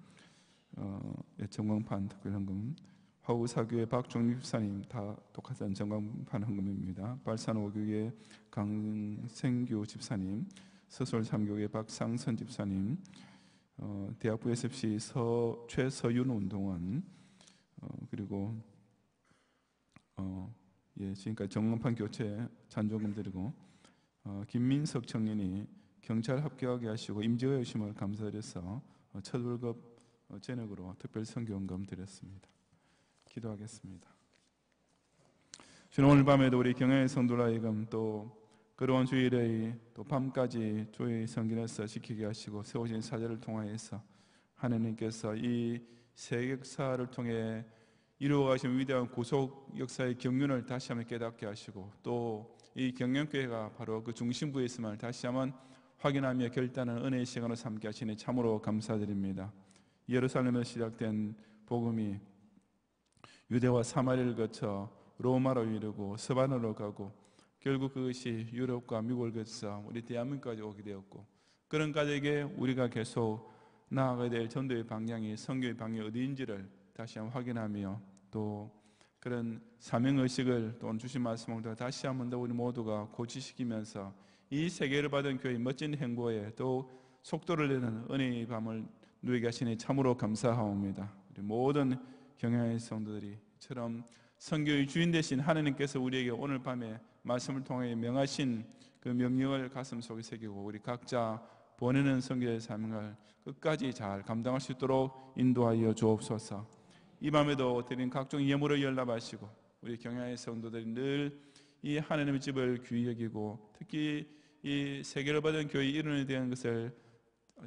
전광판 특별헌금, 화우사교회 박종립 집사님 다 똑같은 전광판 헌금입니다. 발산오교회 강생규 집사님, 서솔삼교회 박상선 집사님, 대학부 SFC 최서윤 운동원, 그리고 지금까지 정광판 교체 잔조금 드리고 김민석 청년이 경찰 합격하게 하시고 임직의 의심을 감사드려서 첫 월급 전액으로 특별 선교헌금 드렸습니다. 기도하겠습니다. 주님, 오늘 밤에도 우리 경양의 성도들 하여금 또 그러한 주일의 또 밤까지 주의 성전에서 지키게 하시고 세우신 사절을 통하여서 하나님께서 이 세계사를 통해 이루어가신 위대한 구속 역사의 경륜을 다시 한번 깨닫게 하시고, 또 이 경영교회가 바로 그 중심부에 있음을 다시 한번 확인하며 결단하는 은혜의 시간을 삼게 하시니 참으로 감사드립니다. 예루살렘에서 시작된 복음이 유대와 사마리아를 거쳐 로마로 이르고 서반으로 가고, 결국 그것이 유럽과 미국을 거쳐 우리 대한민국까지 오게 되었고, 그런 가족에게 우리가 계속 나아가야 될 전도의 방향이, 선교의 방향이 어디인지를 다시 한번 확인하며, 또 그런 사명의식을 또 주신 말씀을 다시 한번 더 우리 모두가 고치시키면서 이 세계를 받은 교회의 멋진 행보에 또 속도를 내는 은혜의 밤을 누리게 하시니 참으로 감사하옵니다. 우리 모든 경향의 성도들이처럼 선교의 주인 되신 하나님께서 우리에게 오늘 밤에 말씀을 통해 명하신 그 명령을 가슴속에 새기고, 우리 각자 보내는 선교의 사명을 끝까지 잘 감당할 수 있도록 인도하여 주옵소서. 이 밤에도 드린 각종 예물을 연락하시고, 우리 경향의 성도들이 늘 이 하나님의 집을 귀히 여기고, 특히 이 세계를 받은 교회의 일원에 대한 것을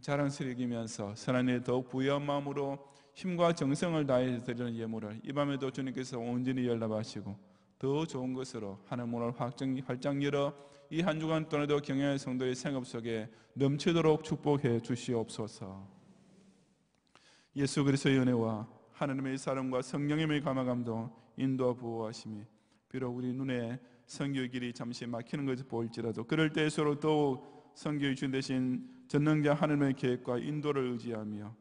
자랑스럽게 여기면서 선한 일에 더욱 부유한 마음으로 힘과 정성을 다해 드리는 예물을 이 밤에도 주님께서 온전히 연락하시고, 더 좋은 것으로 하나님 문을 활짝 열어 이 한 주간 동안에도 경향의 성도의 생업 속에 넘치도록 축복해 주시옵소서. 예수 그리스도의 은혜와 하나님의 사랑과 성령님의 감화감동, 인도와 보호하심이 비록 우리 눈에 선교의 길이 잠시 막히는 것을 보일지라도, 그럴 때일수록 더욱 선교의 주인 되신 전능자 하나님의 계획과 인도를 의지하며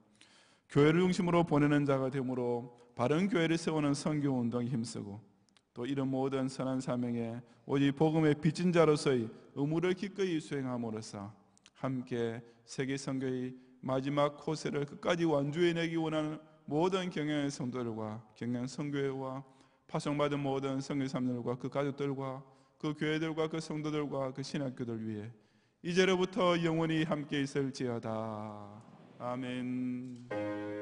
교회를 중심으로 보내는 자가 되므로 바른 교회를 세우는 선교 운동에 힘쓰고, 또 이런 모든 선한 사명에 오직 복음의 빚진 자로서의 의무를 기꺼이 수행함으로써 함께 세계 선교의 마지막 코스를 끝까지 완주해내기 원하는 모든 경향의 성도들과 경향 선교회와 파송받은 모든 선교사님들과 그 가족들과 그 교회들과 그 성도들과 그 신학교들 위해 이제로부터 영원히 함께 있을지어다. 아멘.